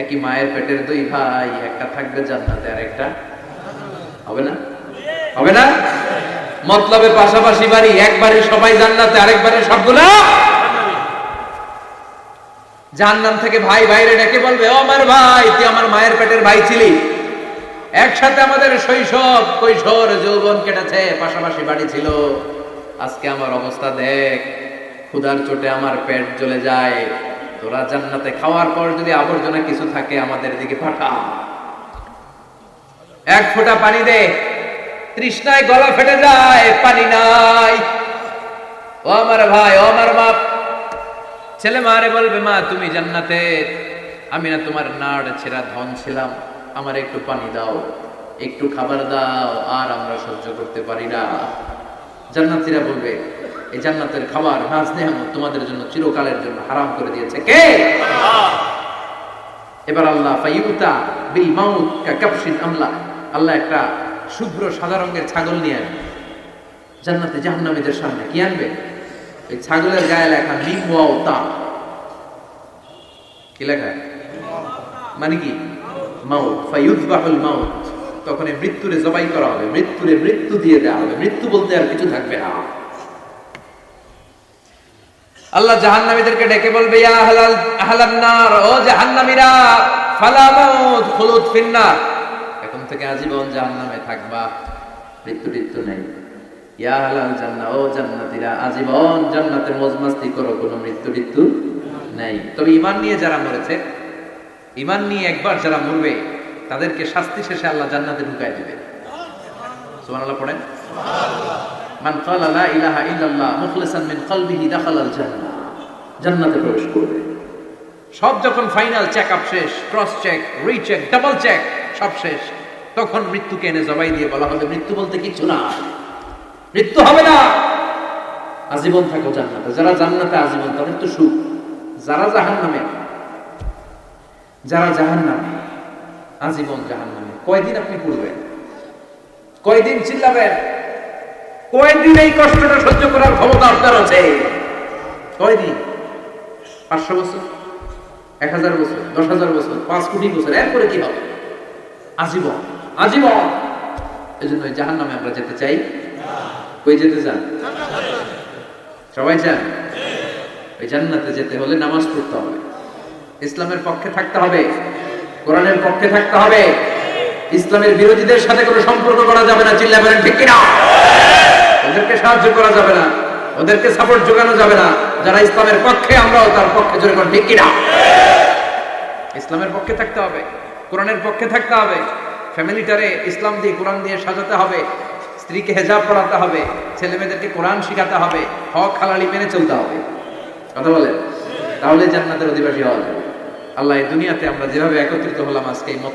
একই মায়ের পেটের দুই ভাই, একটা থাকবে জান্নাতে আর একটা হবে না, হবে না? মতলবে পাশাপাশি বাড়ি, একবারে সবাই জান্নাতে, আরেকবারে সবগুলা জাহান্নাম থেকে ভাই ভাইরে ডেকে বলবে, ও আমার ভাই, তুই আমার মায়ের পেটের ভাই ছিলি, একসাথে আমাদের শৈশব কৈশোর যৌবন কেটেছে, পাশাপাশি বাড়ি ছিল, আজকে আমার অবস্থা দেখ, ক্ষুধার চোটে আমার পেট জ্বলে যায়, তোরা জান্নাতে খাওয়ার পর যদি আবর্জনা কিছু থাকে আমাদের দিকে পাঠা, এক ফোঁটা পানি দে, তৃষ্ণায় গলা ফেটে যায়, পানি নাই। ও আমার ভাই, ও আমার মা, ছেলে মারে বলবে, মা তুমি জান্নাতে, আমি না তোমার নাড় ছেঁড়া ধন ছিলাম, আমার একটু পানি দাও, একটু খাবার দাও, আর আমরা সহ্য করতে পারি না। জান্নাতীরা বলবে, এই জান্নাতের খাবার নাজ নেয়ামত তোমাদের জন্য চিরকালের জন্য হারাম করে দিয়েছে কে? আল্লাহ। এবার আল্লাহ ফায়ুতা বিল মাউত কা কাবশিন আমলা, আল্লাহ একটা শুভ্র সাদা রঙের ছাগল নিয়ে আসবে জান্নাতে জাহান্নামীদের সামনে। কি আনবে? এই ছাগলের গায়ে লেখা মিম ওয়াও তা। কি লেখা? মানে কি? মাউত। ফায়ুযবাহুল মাউত, তখন এই মৃত্যুরে জবাই করা হবে, মৃত্যুরে মৃত্যু দিয়ে দেওয়া হবে, মৃত্যু বলতে আর কিছু থাকবে না। আল্লাহ জাহান্নামীদেরকে ডেকে বলবে, ইয়া আহলান নার, ও জাহান্নামীরা, ফালা মাউত খুলুদ ফিন্নার, এখন থেকে আজীবন জাহান্নামে থাকবা, মৃত্যু টিত্যু নেই। ইয়া আহলাল জান্নাহ, ও জান্নাতীরা, আজীবন জান্নাতে মজমাস্তি করো, কোনো মৃত্যু টিত্যু নেই। তবে ঈমান নিয়ে যারা মরেছে, ঈমান নিয়ে একবার যারা মরবে, তাদেরকে শাস্তি শেষে আল্লাহ জান্নাতে ঢুকায় দিবে। সুবহানাল্লাহ পড়েন। সুবহানাল্লাহ। মান ক্বালা লা ইলাহা ইল্লাল্লাহ মুখলিসান মিন কলবিহি দাখালাল জান্নাহ, জান্নাতে প্রবেশ করবে। সব যখন ফাইনাল চেকআপ শেষ, cross check, recheck, double check সব শেষ, তখন মৃত্যুকে এনে জবাই দিয়ে বলা হবে, মৃত্যু বলতে কিছু না, মৃত্যু হবে না, আজীবন থাকো জান্নাতে। যারা জান্নাতে আজীবন তাদের তো সুখ, যারা জাহান্নামে, যারা জাহান্নামে আজীবন জাহান্নামে, কয়দিন আপনি পড়বেন, কয়দিন চিল্লাবেন, কয়দিন এই কষ্টটা সহ্য করার ক্ষমতা আপনার আছে? কয়দিন? 500 বছর, 1000 বছর, 10,000 বছর, 5 কোটি বছর, এরপরে কি হবে? আজীবন, আজীবন। এই জন্য জাহান্নামে আমরা যেতে চাই। কই যেতে চান? সবাই চান? ওই জান্নাতে যেতে হলে নামাজ পড়তে হবে, ইসলামের পক্ষে থাকতে হবে, কোরআনের পক্ষে থাকতে হবে, ইসলামের বিরোধীদের সাথে কোনো সম্পর্ক করা যাবে না। চিল্লা বলেন ঠিক কিনা? ওদেরকে সাহায্য করা যাবে না, ওদেরকে সাপোর্ট যোগানো যাবে না। যারা ইসলামের পক্ষে, আমরাও তার পক্ষে, জোরে কোন ঠিক কিনা? ইসলামের পক্ষে থাকতে হবে, কোরআনের পক্ষে থাকতে হবে, ফ্যামিলিটারে ইসলাম দিয়ে, কোরআন দিয়ে সাজাতে হবে, স্ত্রীকে হেজাব পড়াতে হবে, ছেলে মেয়েদেরকে কোরআন শিখাতে হবে, হক হালালি মেনে চলতে হবে। কথা বলেন? তাহলে জান্নাতের অধিবাসী হওয়া যাবে। আল্লাহ এই দুনিয়াতে আমরা যেভাবে একত্রিত হলাম আজকে এই মতলব